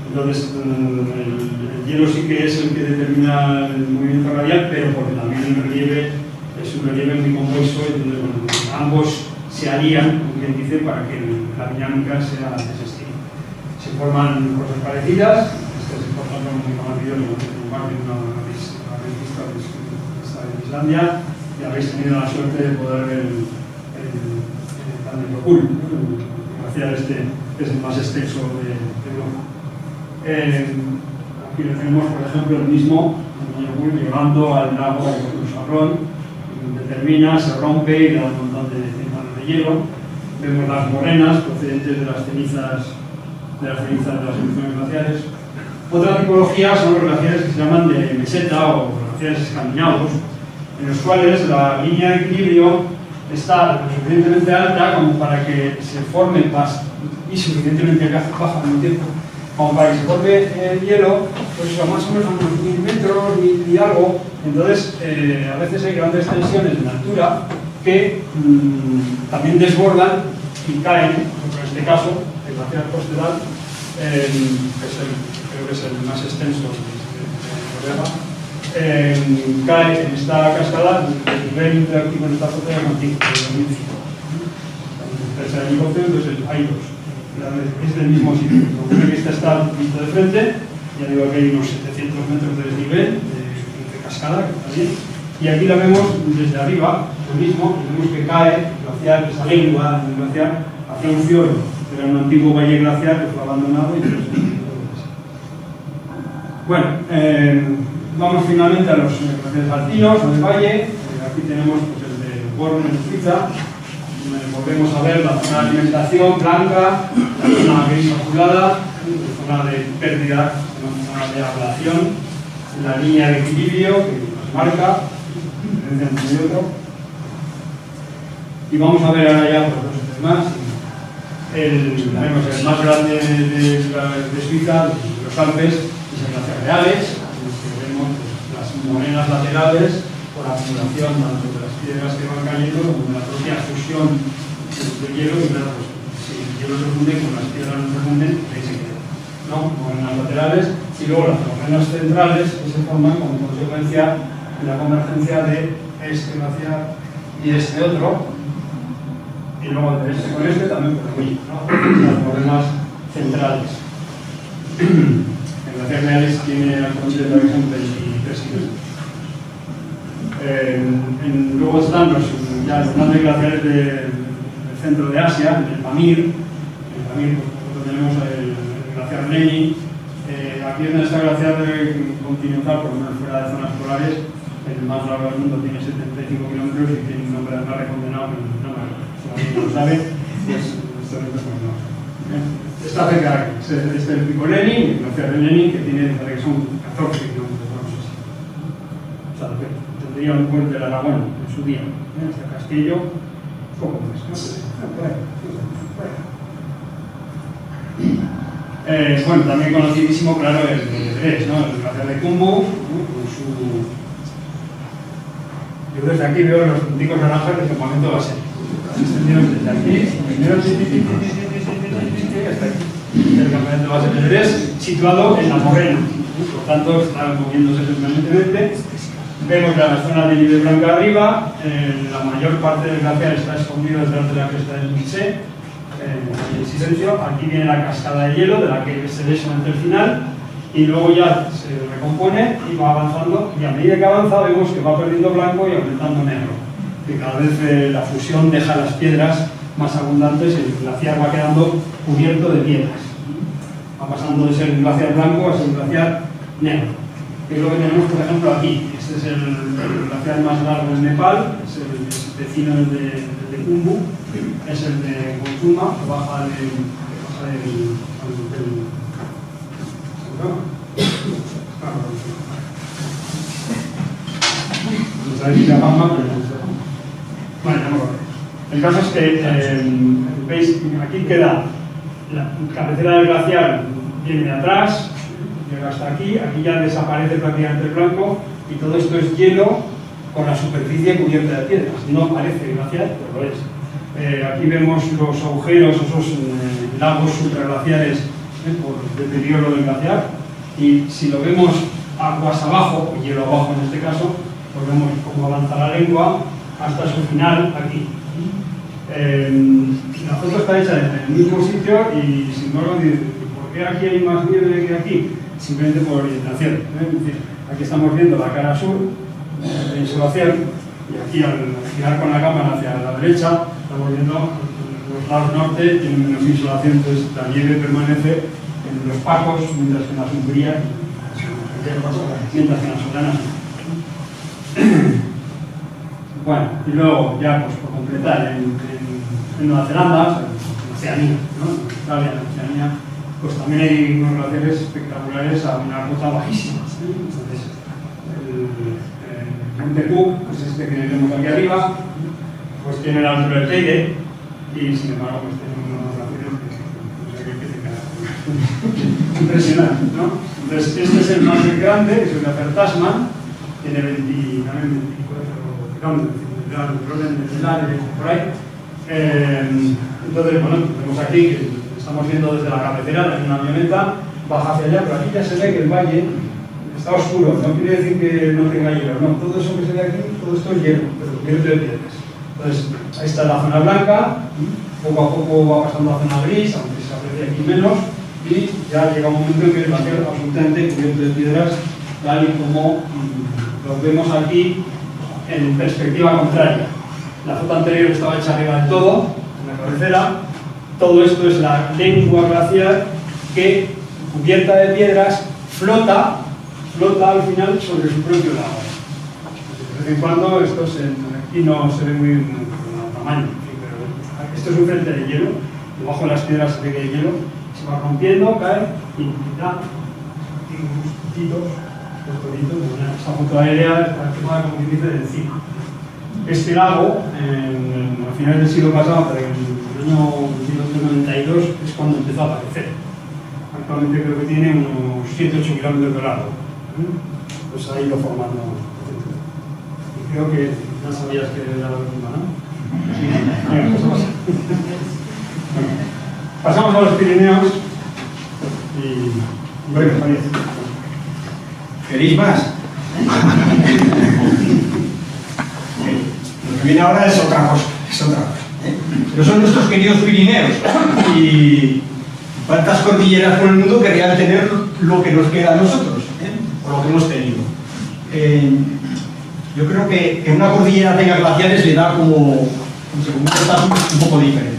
entonces el hielo sí que es el que determina el movimiento radial, pero porque también el relieve es un relieve muy compuesto, entonces bueno, ambos se harían, como quien dice, para que la dinámica sea de ese estilo. Se forman cosas parecidas. Este es, por ejemplo, muy conocido, una pista de Islandia, y habéis tenido la suerte de poder ver el Plan de Procul, el glaciar este, que es el más extenso de Europa. Aquí le tenemos, por ejemplo, el mismo llegando al lago Sarrón, termina, se rompe y da un montón de hielo. Vemos las morenas procedentes de las cenizas de las erupciones glaciares. Otra tipología son los glaciares que se llaman de meseta o glaciares escandinavos, en los cuales la línea de equilibrio está lo suficientemente alta como para que se forme y suficientemente baja al mismo tiempo como para que se forme el hielo, pues eso, más o menos a unos 1000 metros y algo. Entonces, a veces hay grandes tensiones en altura que también desbordan y caen, en este caso, el glaciar Costeral, creo que es el más extenso de Europa, cae en esta cascada, el nivel interactivo en esta zona es antiguo, de 2005. Entonces, el helicóptero, entonces hay dos. Es del mismo sitio. Lo que está visto de frente, ya digo que hay unos 700 metros de desnivel de cascada, que está bien. Y aquí la vemos desde arriba, lo mismo, vemos que cae el glaciar, esa lengua del glaciar, hacia un fiordo. Era un antiguo valle glaciar que fue abandonado y bueno, vamos finalmente a los glaciares alpinos o del valle. Aquí tenemos pues, el de Born en Suiza. Volvemos a ver la zona de alimentación blanca, la zona gris azulada, la zona de pérdida, la zona de ablación, la línea de equilibrio que nos marca, diferencia entre uno y otro. Y vamos a ver ahora ya por dos más. El más grande de Suiza, de los Alpes, es el glaciar de Ales, que vemos pues, las morenas laterales por acumulación tanto de las piedras que van cayendo como de la propia fusión del hielo, y claro, pues, si el hielo se funde con las piedras no se funden, ahí se queda, ¿no? Morenas laterales y luego las morenas centrales que se forman como consecuencia de la convergencia de este glaciar y este otro, y luego de este con este también por aquí, ¿no? Las morenas centrales. El glaciar de Ales tiene actualmente la visión 23 kilómetros. Luego están los grandes glaciares del centro de Asia, el Pamir. En el Pamir pues, tenemos el glaciar Leni. Aquí en esta glaciar continental, por lo menos fuera de zonas polares, el más largo del mundo tiene 75 kilómetros y tiene un nombre más recondenado, pero si alguien no lo sabe, pues esto no es no. Está cerca de aquí. Este es el pico Lenin, el glaciar de Lenin, que tiene, que son 14 kilómetros, vamos a decir. O sea, tendría un puente de Aragón en su día, hasta Castillo, poco más, ¿no? Bueno, también conocidísimo, claro, el Everest, ¿no? El glaciar de Khumbu, ¿no? Con su... Yo desde aquí veo los punticos naranjas de campamento base. Desde aquí, primero hasta aquí. El campamento base del Everest, situado en la morena, por tanto está moviéndose permanentemente. Vemos la zona de nieve blanca arriba, la mayor parte del glaciar está escondido detrás de la cresta del Mixé, el silencio. Aquí viene la cascada de hielo de la que se ve solamente el final, y luego ya se recompone y va avanzando, y a medida que avanza vemos que va perdiendo blanco y aumentando negro, que cada vez la fusión deja las piedras más abundantes y el glaciar va quedando cubierto de piedras. Va pasando de ser un glaciar blanco a ser un glaciar negro. Que es lo que tenemos, por ejemplo, aquí. Este es el glaciar más largo en Nepal, es el vecino de Khumbu, es el de Consuma, que baja del bueno, el caso es que veis, aquí queda la cabecera del glaciar, viene de atrás, llega hasta aquí, aquí ya desaparece prácticamente el blanco y todo esto es hielo con la superficie cubierta de piedras. No parece glaciar, pero lo es. Aquí vemos los agujeros, esos lagos supraglaciares por deterioro del glaciar, y si lo vemos aguas abajo, o hielo abajo en este caso, pues vemos cómo avanza la lengua hasta su final aquí. La foto está hecha en el mismo sitio y sin embargo, ¿por qué aquí hay más nieve que aquí? Simplemente por orientación. Es decir, aquí estamos viendo la cara sur, de insolación, y aquí al girar con la cámara hacia la derecha, estamos viendo los lados norte tienen menos insolación, entonces la nieve permanece en los pacos, mientras que en las umbrías, mientras que en las solanas no. Bueno, y luego ya pues por completar, en Nueva Zelanda, en Oceanía, ¿no? En Australia, en Oceanía, pues también hay unos glaciares espectaculares a una cota bajísima. Entonces, el Monte Cook, pues este que vemos aquí arriba, pues tiene la altura del Teide, y sin embargo pues tiene unos glaciares que impresionante, ¿no? Entonces este es el más grande, que es el glaciar Tasman, tiene 24 kilómetros del orden del área por ahí. Entonces, bueno, vemos aquí que estamos viendo desde la cabecera de una avioneta, baja hacia allá, pero aquí ya se ve que el valle está oscuro, no quiere decir que no tenga hielo, no, todo eso que se ve aquí, todo esto es hielo, pero hielo de piedras. Entonces, ahí está la zona blanca, poco a poco va pasando a la zona gris, aunque se aprecia aquí menos, y ya llega un momento en que el valle absolutamente cubierto de piedras, tal y como lo vemos aquí en perspectiva contraria. La foto anterior estaba hecha arriba del todo, en la cabecera. Todo esto es la lengua glaciar que, cubierta de piedras, flota al final sobre su propio lago. De vez en cuando, aquí no se ve muy bien el tamaño, pero esto es un frente de hielo, debajo de las piedras se ve que hay hielo, se va rompiendo, cae y da esta foto aérea está tomada como que dice de encima. Este lago, a finales del siglo pasado, en el año 1992, es cuando empezó a aparecer. Actualmente creo que tiene unos 7-8 kilómetros de largo. Pues ha ido formando. Y creo que ya sabías que era la última, ¿no? Sí. Venga, pasamos a los Pirineos. Y bueno, Javier. ¿Queréis más? Lo que viene ahora es otra cosa, Pero son nuestros queridos Pirineos. Y cuántas cordilleras por el mundo querrían tener lo que nos queda a nosotros, o lo que hemos tenido. Yo creo que una cordillera tenga glaciares le da como un estatus un poco diferente.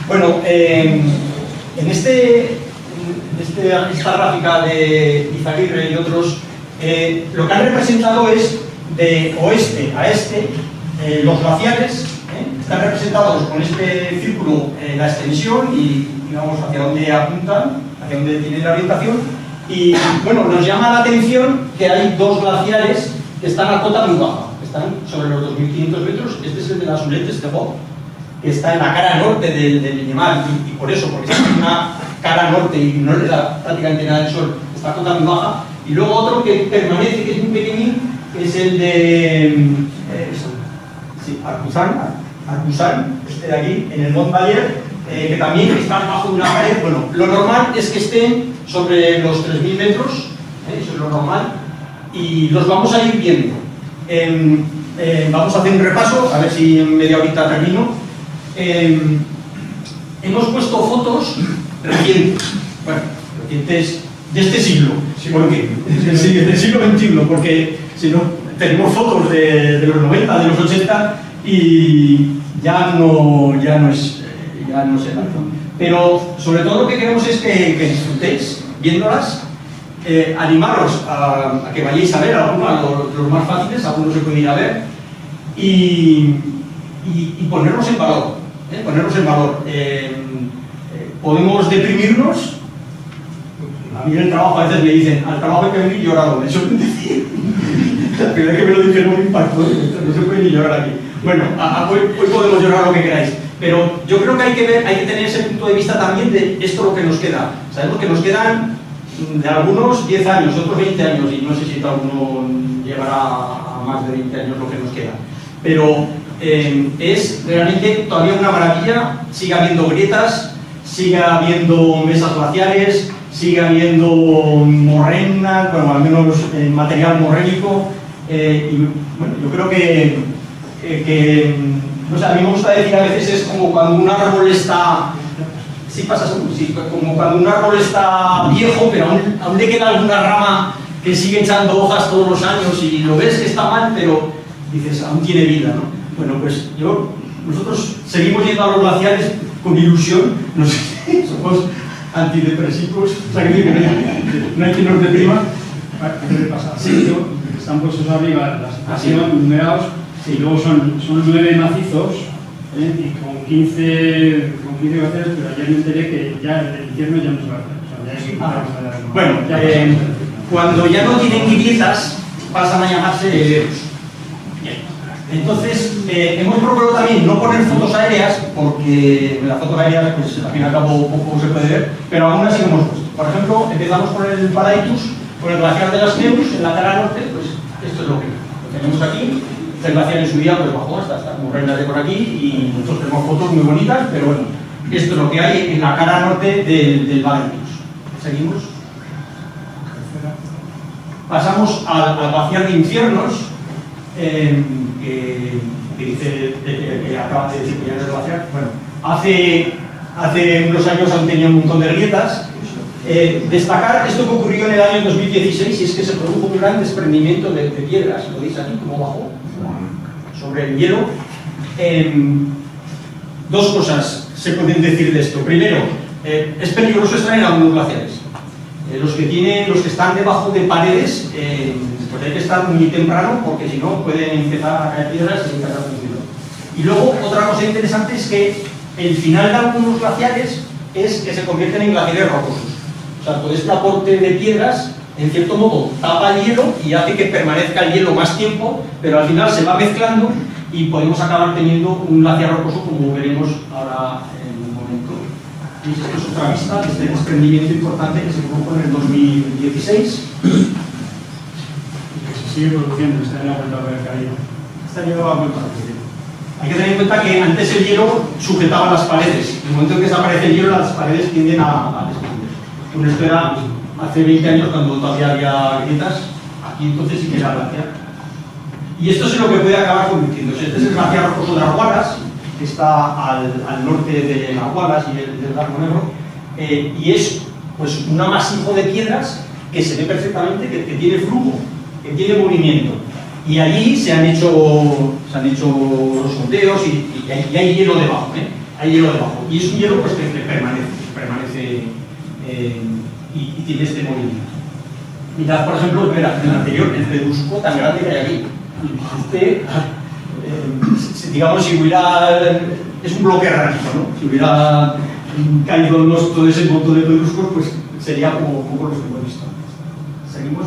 Bueno, en esta gráfica de Izaguirre y otros, lo que han representado es de oeste a este, los glaciares están representados con este círculo, la extensión y digamos hacia dónde apuntan, hacia dónde tienen la orientación. Y bueno, nos llama la atención que hay dos glaciares que están a cota muy baja, están sobre los 2.500 metros. Este es el de las Uletes de Bob, que está en la cara norte del Viñemal, y por eso, porque está en una cara norte y no le da prácticamente nada del sol, está a cota muy baja. Y luego otro que permanece, que es muy pequeñín, que es el de Arcusán, este de aquí, en el Mont Vallier, que también está bajo de una pared. Bueno, lo normal es que estén sobre los 3.000 metros, eso es lo normal, y los vamos a ir viendo. Vamos a hacer un repaso, a ver si en media horita termino. Hemos puesto fotos recientes, bueno, recientes de este siglo, ¿por qué? Del siglo XXI, porque si no, tenemos fotos de los 90, de los 80 y ya no sé tanto. Pero sobre todo lo que queremos es que disfrutéis viéndolas, animaros a que vayáis a ver algunos, los más fáciles, algunos se pueden ir a ver, y ponerlos en valor. Podemos deprimirnos. A mí en el trabajo a veces me dicen, al trabajo hay que venir llorado, me suelen decir. La primera vez que me lo dijeron me impactó, no se puede ni llorar aquí. Bueno, hoy podemos llorar lo que queráis, pero yo creo que hay que tener ese punto de vista también de esto lo que nos queda. Sabemos que nos quedan de algunos 10 años, otros 20 años, y no sé si alguno llegará a más de 20 años lo que nos queda. Pero es realmente todavía una maravilla, sigue habiendo grietas, sigue habiendo mesas glaciares, sigue habiendo morrenas, bueno, al menos material morrénico, y bueno, yo creo que no sé, a mí me gusta decir a veces es como cuando un árbol está, sí pasa seguro, sí, como cuando un árbol está viejo, pero aún le queda alguna rama que sigue echando hojas todos los años y lo ves que está mal, pero dices, aún tiene vida, ¿no? Bueno, pues nosotros seguimos yendo a los glaciares con ilusión, no sé, somos antidepresivos, o sea, que no hay que nos deprima. ¿Qué le pasa? Sí, están puestos arriba la estación numerados y luego son 9 macizos y con 15 glaciares, pero ayer me enteré que ya el invierno ya no se va a hacer. O sea, ya es bueno, cuando ya no tienen grietas pasan a llamarse entonces hemos procurado también no poner fotos aéreas porque las fotos aéreas pues al fin y al cabo poco se puede ver, pero aún así lo hemos puesto. Por ejemplo, empezamos con el Paraitus, con el glaciar de las Neus en la cara norte, pues esto es lo que tenemos aquí. El glaciar en su día pues bajó hasta estas morrenas de por aquí y nosotros tenemos fotos muy bonitas, pero bueno, esto es lo que hay en la cara norte del Paraitus. Seguimos. Pasamos al glaciar de Infiernos, que dice que acaba de decir que ya no es glaciar. Bueno, hace unos años han tenido un montón de grietas. Destacar esto que ocurrió en el año 2016 y es que se produjo un gran desprendimiento de piedras, lo veis aquí como bajó sobre el hielo. Dos cosas se pueden decir de esto. Primero, es peligroso estar en algunos glaciares. Los que están debajo de paredes, pues hay que estar muy temprano porque si no pueden empezar a caer piedras y empezar a funcionar. Y luego otra cosa interesante es que el final de algunos glaciares es que se convierten en glaciares rocosos. O sea, todo este aporte de piedras, en cierto modo, tapa el hielo y hace que permanezca el hielo más tiempo, pero al final se va mezclando y podemos acabar teniendo un glaciar rocoso como veremos ahora en un momento. Y esto es otra vista de este desprendimiento importante que se produjo en el 2016. Sigue produciendo, este año ha vuelto a haber caído. Este año ha vuelto a haber. Hay que tener en cuenta que antes el hielo sujetaba las paredes. En el momento en que desaparece el hielo, las paredes tienden a desprender. Bueno, esto era hace 20 años cuando todavía había grietas. Aquí entonces sí que era glaciar. Y esto es lo que puede acabar convirtiéndose. Este es el glaciar rocoso de Arguadas, que está al norte de Arguadas y del Lago Negro. Y es pues un amasijo de piedras que se ve perfectamente que tiene flujo, que tiene movimiento. Y allí se han hecho los sondeos y hay hielo debajo, hay hielo debajo. Y es un hielo pues, que permanece y tiene este movimiento. Mirad, por ejemplo, en el anterior, el pedrusco tan grande que hay aquí. Digamos, si hubiera... es un bloque rarito, ¿no? Si hubiera caído todo ese montón de pedruscos, pues sería como los que hemos visto. Seguimos.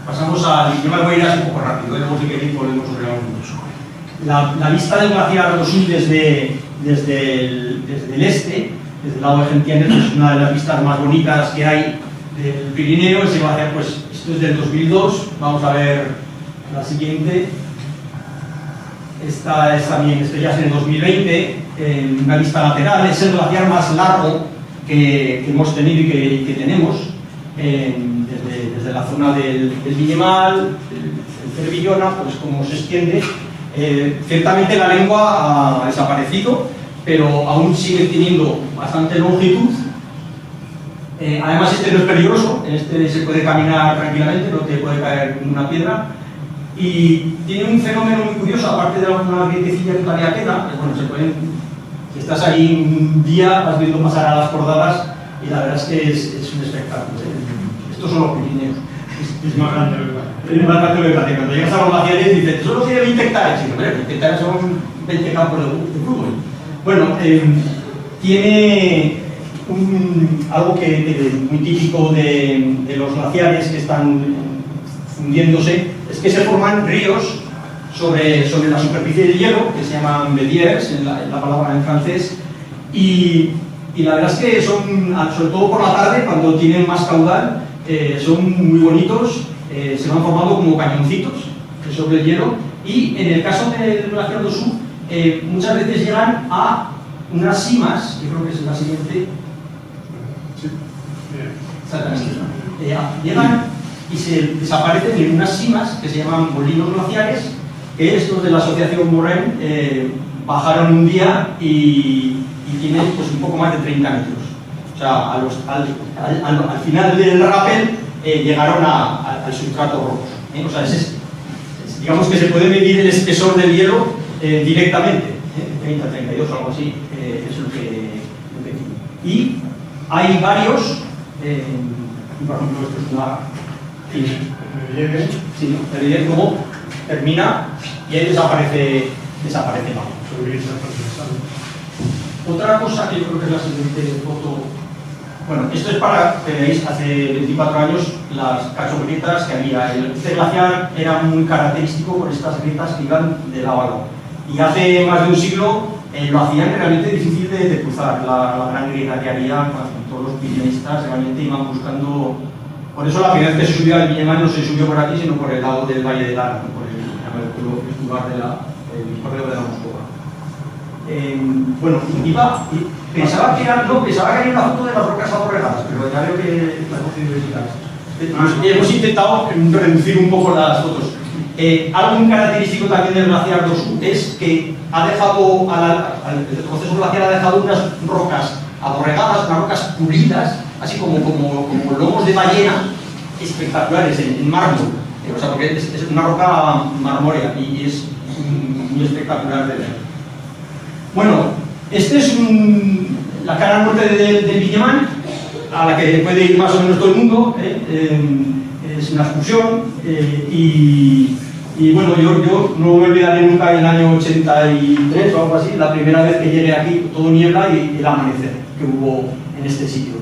Pasamos a... Yo me voy a ir así un poco rápido, luego si queréis podemos ordenar mucho. La vista del glaciar Dosul desde el este, desde el lado de Gentianes, es una de las vistas más bonitas que hay del Pirineo. Ese glaciar, pues, esto es del 2002. Vamos a ver la siguiente. Esta es también, esto ya es en el 2020, una vista lateral. Es el glaciar más largo que hemos tenido y que tenemos. Desde la zona del Viñemal, el Cervillona, pues como se extiende, ciertamente la lengua ha desaparecido, pero aún sigue teniendo bastante longitud. Además este no es peligroso, en este se puede caminar tranquilamente, no te puede caer una piedra. Y tiene un fenómeno muy curioso, aparte de alguna grietecilla que todavía queda, bueno, si estás ahí un día vas viendo pasar a las cordadas y la verdad es que es un espectáculo. Estos son los Pirineos. Es más grande el glaciar. Es más grande el glaciar. Cuando llegas a los glaciares dices, solo tiene 20 hectáreas. Y, hombre, 20 hectáreas son 20 campos de fútbol. Bueno, tiene algo que muy típico de los glaciares que están fundiéndose, es que se forman ríos sobre la superficie del hielo, que se llaman béliers, en la palabra en francés, y la verdad es que son, sobre todo por la tarde, cuando tienen más caudal, son muy bonitos, se van formando como cañoncitos sobre el hielo, y en el caso del glaciar Dosul, muchas veces llegan a unas simas, yo creo que es la siguiente, Sí. llegan y se desaparecen en unas simas que se llaman molinos glaciares, que estos de la asociación Moraine bajaron un día y tienen pues, un poco más de 30 metros. O sea, al final del rappel llegaron al sustrato rocoso. O sea, digamos que se puede medir el espesor del hielo directamente, 30, 32 o algo así, es lo que tiene. Y hay varios, por ejemplo, esto es una sí, ¿no? El luego termina y ahí desaparece más. Otra cosa que yo creo que es la siguiente foto. Bueno, esto es para que veáis hace 24 años las cachobritas que había. Este glaciar era muy característico por estas grietas que iban de lado a lado. Y hace más de un siglo lo hacían realmente difícil de cruzar la gran grieta que había. Todos los pirineístas realmente iban buscando. Por eso la primera vez que se subió al Viñemán no se subió por aquí, sino por el lado del Valle de Lara, por el lugar del correo de la Moscova. Bueno, pensaba que era una foto de las rocas aborregadas, pero ya veo que la he cogido de hemos intentado reducir un poco las fotos. Algo muy característico también del glaciar Dosu es que ha dejado, el proceso glaciar ha dejado unas rocas aborregadas, unas rocas pulidas, así como lomos de ballena espectaculares en mármol. O sea, porque es una roca marmórea y es muy espectacular de ver. Bueno, este es la cara norte del Viñemán, a la que puede ir más o menos todo el mundo. Es una excursión y bueno, yo no me olvidaré nunca el año 83 o algo así, la primera vez que llegué aquí, todo niebla y el amanecer que hubo en este sitio.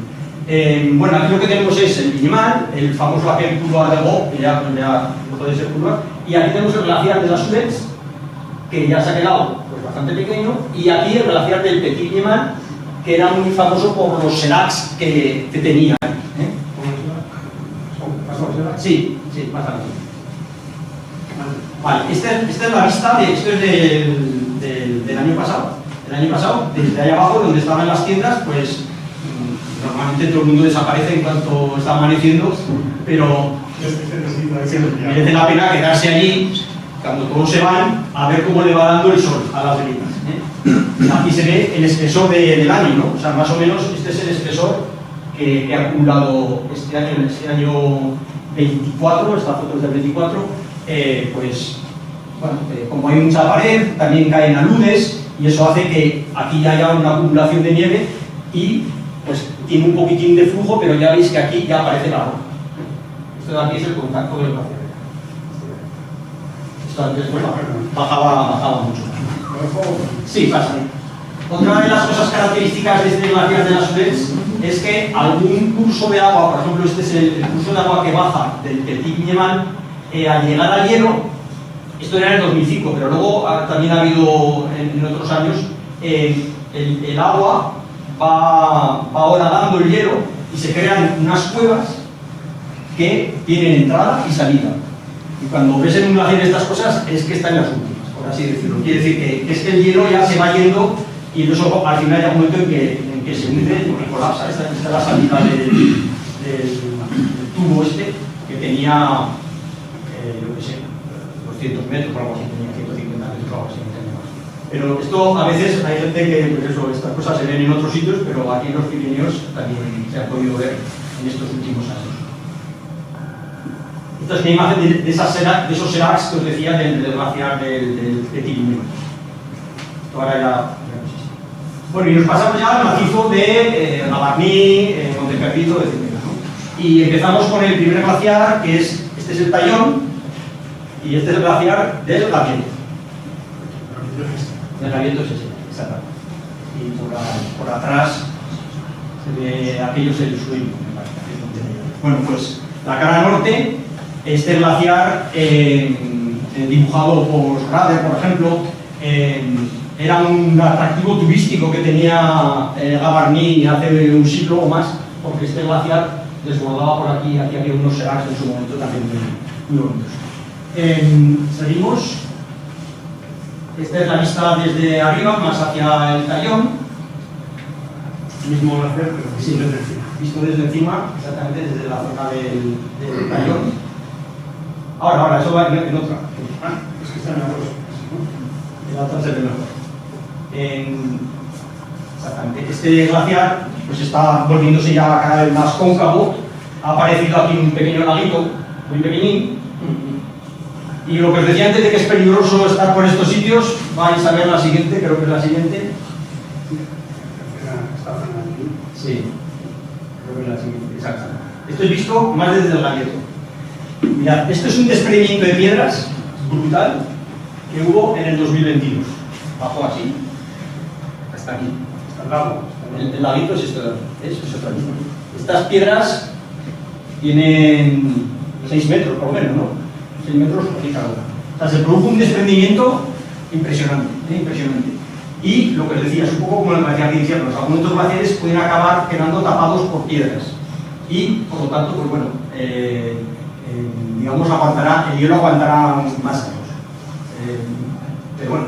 Bueno, aquí lo que tenemos es el Viñemán, el famoso aquel Couloir de Gaume, que ya no puede ser Couloir, y aquí tenemos el glaciar de la Soultz, que ya se ha quedado pues, bastante pequeño, y aquí el glaciar del Petit Viñemán, que era muy famoso por los seracs que tenía. Sí, más adelante. Vale, esta es la vista, esto es del año pasado. El año pasado, desde ahí abajo, donde estaban las tiendas, pues normalmente todo el mundo desaparece en cuanto está amaneciendo, pero merece la pena quedarse allí cuando todos se van a ver cómo le va dando el sol a las grietas. Aquí se ve el espesor del año, ¿no? O sea, más o menos este es el espesor que ha acumulado este año 24, esta foto es del 24, pues, bueno, como hay mucha pared, también caen aludes y eso hace que aquí haya una acumulación de nieve y pues tiene un poquitín de flujo, pero ya veis que aquí ya aparece la roca. Esto de aquí es el contacto del glaciar. Esto antes bajaba mucho. Sí, pasa. Otra de las cosas características de este glaciar de la Soultz es que algún curso de agua, por ejemplo este es el curso de agua que baja del Petit Viñemán, al llegar al hielo, esto era en el 2005, pero luego también ha habido en otros años, el agua va horadando el hielo y se crean unas cuevas que tienen entrada y salida. Y cuando ves en un glaciar estas cosas es que están en las últimas, por así decirlo. Quiere decir que es que el hielo ya se va yendo y eso al final hay un momento en que se hunde y colapsa. Esta es la salida del tubo este que tenía, yo qué sé, 200 metros o algo así, tenía 150 metros o algo así, no tenía más. Pero esto a veces hay gente que, pues eso, estas cosas se ven en otros sitios, pero aquí en los Pirineos también se ha podido ver en estos últimos años. Esta es una imagen de esos seracs que os decía del glaciar del Petit Viñemán. Esto ahora ya existe. Bueno, y nos pasamos ya al macizo de Gavarnie, Monteperdido, etc., ¿no? Y empezamos con el primer glaciar, que es, este es el Tallón, y este es el glaciar del Gaviento. El Gaviento es ese, exactamente. Y por atrás se ve aquello es el suelo. Bueno, pues la cara norte, este glaciar dibujado por Rader, por ejemplo, era un atractivo turístico que tenía Gavarnie hace un siglo o más, porque este glaciar desbordaba por aquí, aquí había unos seracs en su momento también muy bonitos. Seguimos. Esta es la vista desde arriba, más hacia el Tallón. Mismo glaciar, pero sí, desde encima. Visto desde encima, exactamente desde la zona del Tallón. Ahora, eso va en otra. Es que está en la cosa. En la otra se ve mejor. Exactamente. Este glaciar pues está volviéndose ya cada vez más cóncavo ha aparecido aquí un pequeño laguito, muy pequeñín. Y lo que os decía antes de que es peligroso estar por estos sitios, vais a ver la siguiente, creo que es la siguiente. Sí, creo que es la siguiente, exacto. Esto es visto más desde el galeto. Mirad, esto es un desprendimiento de piedras brutal que hubo en el 2022. Bajó así, hasta aquí. Hasta el lago. El laguito es esto, es otra misma. Estas piedras tienen 6 metros por lo menos, ¿no? 6 metros aquí cada una. O sea, se produjo un desprendimiento impresionante, impresionante. Y lo que os decía, es un poco como el glaciar de invierno. Algunos de los glaciares pueden acabar quedando tapados por piedras. Y, por lo tanto, pues bueno, digamos, el hielo aguantará más años. Pero bueno,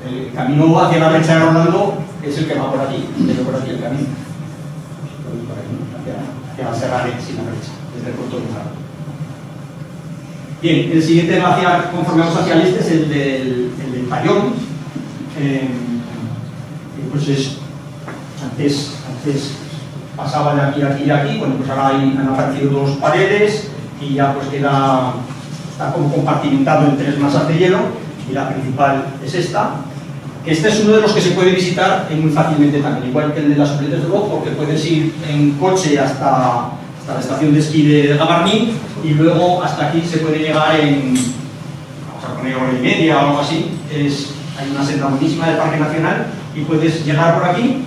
el camino hacia la brecha de Rolando es el que va por aquí, por aquí el camino. Por aquí, hacia la Serra sin la brecha, desde el puerto de Rolando. Bien, el siguiente glaciar, conforme vamos hacia el este, es el del Payón. Pues es, antes pasaba de aquí a aquí y aquí, bueno, pues ahora han aparecido 2 paredes y ya pues está como compartimentado en 3 masas de hielo, y la principal es esta. Este es uno de los que se puede visitar muy fácilmente también, igual que el de las Supletes de Rock, porque puedes ir en coche hasta la estación de esquí de Gavarní, y luego hasta aquí se puede llegar en, vamos a poner, hora y media o algo así. Hay una senda buenísima del Parque Nacional y puedes llegar por aquí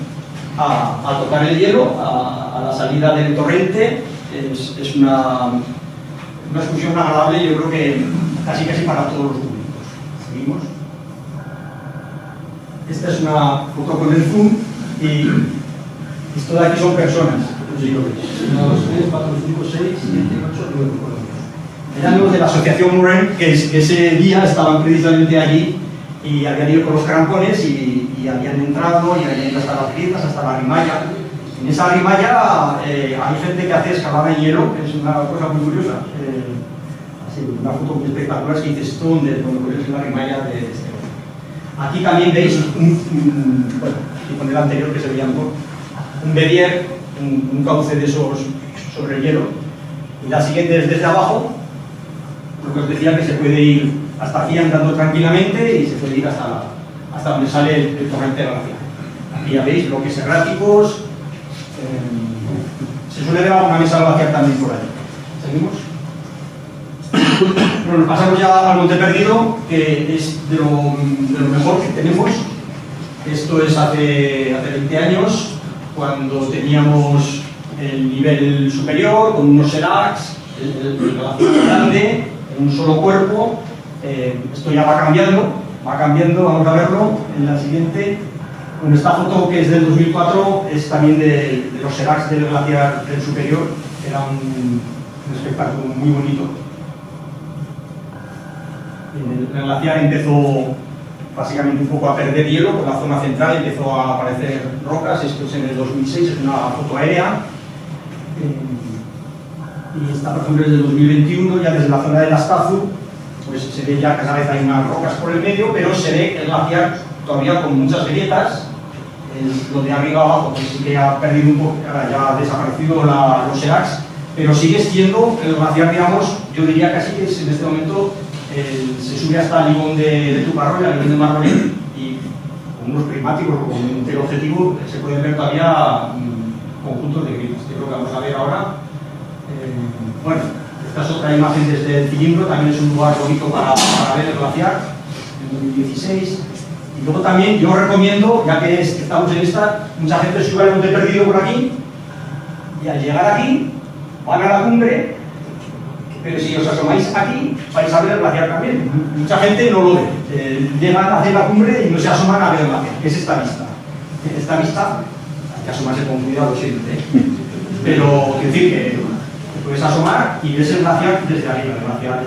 a tocar el hielo, a la salida del torrente. Es una excursión agradable, yo creo que casi para todos los públicos. Seguimos. Esta es una foto con el zoom y esto de aquí son personas. No sé si lo veis. 1, 2, 3, 4, 5, 6, 7, 8, 9. Eran los de la asociación Muren, que ese día estaban precisamente allí y habían ido con los crampones y habían entrado y habían ido hasta las grietas, hasta la rimalla. En esa rimalla hay gente que hace escalada en hielo, que es una cosa muy curiosa. Así, una foto muy espectacular que dices esto donde es la rimalla de este. Aquí también veis bueno, y con el anterior que se veía mejor, un bedier, un cauce de esos sobre el hielo. Y la siguiente es desde abajo, lo que os decía, que se puede ir hasta aquí andando tranquilamente y se puede ir hasta donde sale el torrente de la glaciar. Aquí ya veis bloques erráticos. Se suele ver alguna mesa glaciar también por ahí. ¿Seguimos? Bueno, pasamos ya al Monte Perdido, que es de lo mejor que tenemos. Esto es hace 20 años, cuando teníamos el nivel superior, con unos seracs, el glaciar grande, en un solo cuerpo. Esto ya va cambiando, vamos a verlo en la siguiente. Bueno, esta foto, que es del 2004, es también de los seracs del glaciar del superior. Era un espectáculo muy bonito. El glaciar empezó básicamente un poco a perder hielo por la zona central, empezó a aparecer rocas. Esto es en el 2006, es una foto aérea. Y esta, por ejemplo, es del 2021, ya desde la zona de Lastazu, pues se ve ya que cada vez hay unas rocas por el medio, pero se ve el glaciar todavía con muchas grietas. Lo de arriba abajo, pues sí que ha perdido un poco, ya ha desaparecido los seracs, pero sigue siendo el glaciar, digamos, yo diría casi que en este momento se sube hasta el limón de Tuparro y al limón de Marronín, y con unos prismáticos o con un teleobjetivo se pueden ver todavía conjuntos de grietas, que es lo que vamos a ver ahora. Bueno, esta es otra imagen desde el cilindro, también es un lugar bonito para ver el glaciar, en 2016. Y luego también yo recomiendo, ya que estamos en esta, mucha gente sube al Monte Perdido por aquí, y al llegar aquí van a la cumbre, pero si os asomáis aquí vais a ver el glaciar también. Mucha gente no lo ve, llegan a hacer la cumbre y no se asoman a ver el glaciar, que es esta vista. Esta vista hay que asomarse con cuidado siempre, pero quiero decir que te puedes asomar y ves el glaciar desde arriba, el glaciar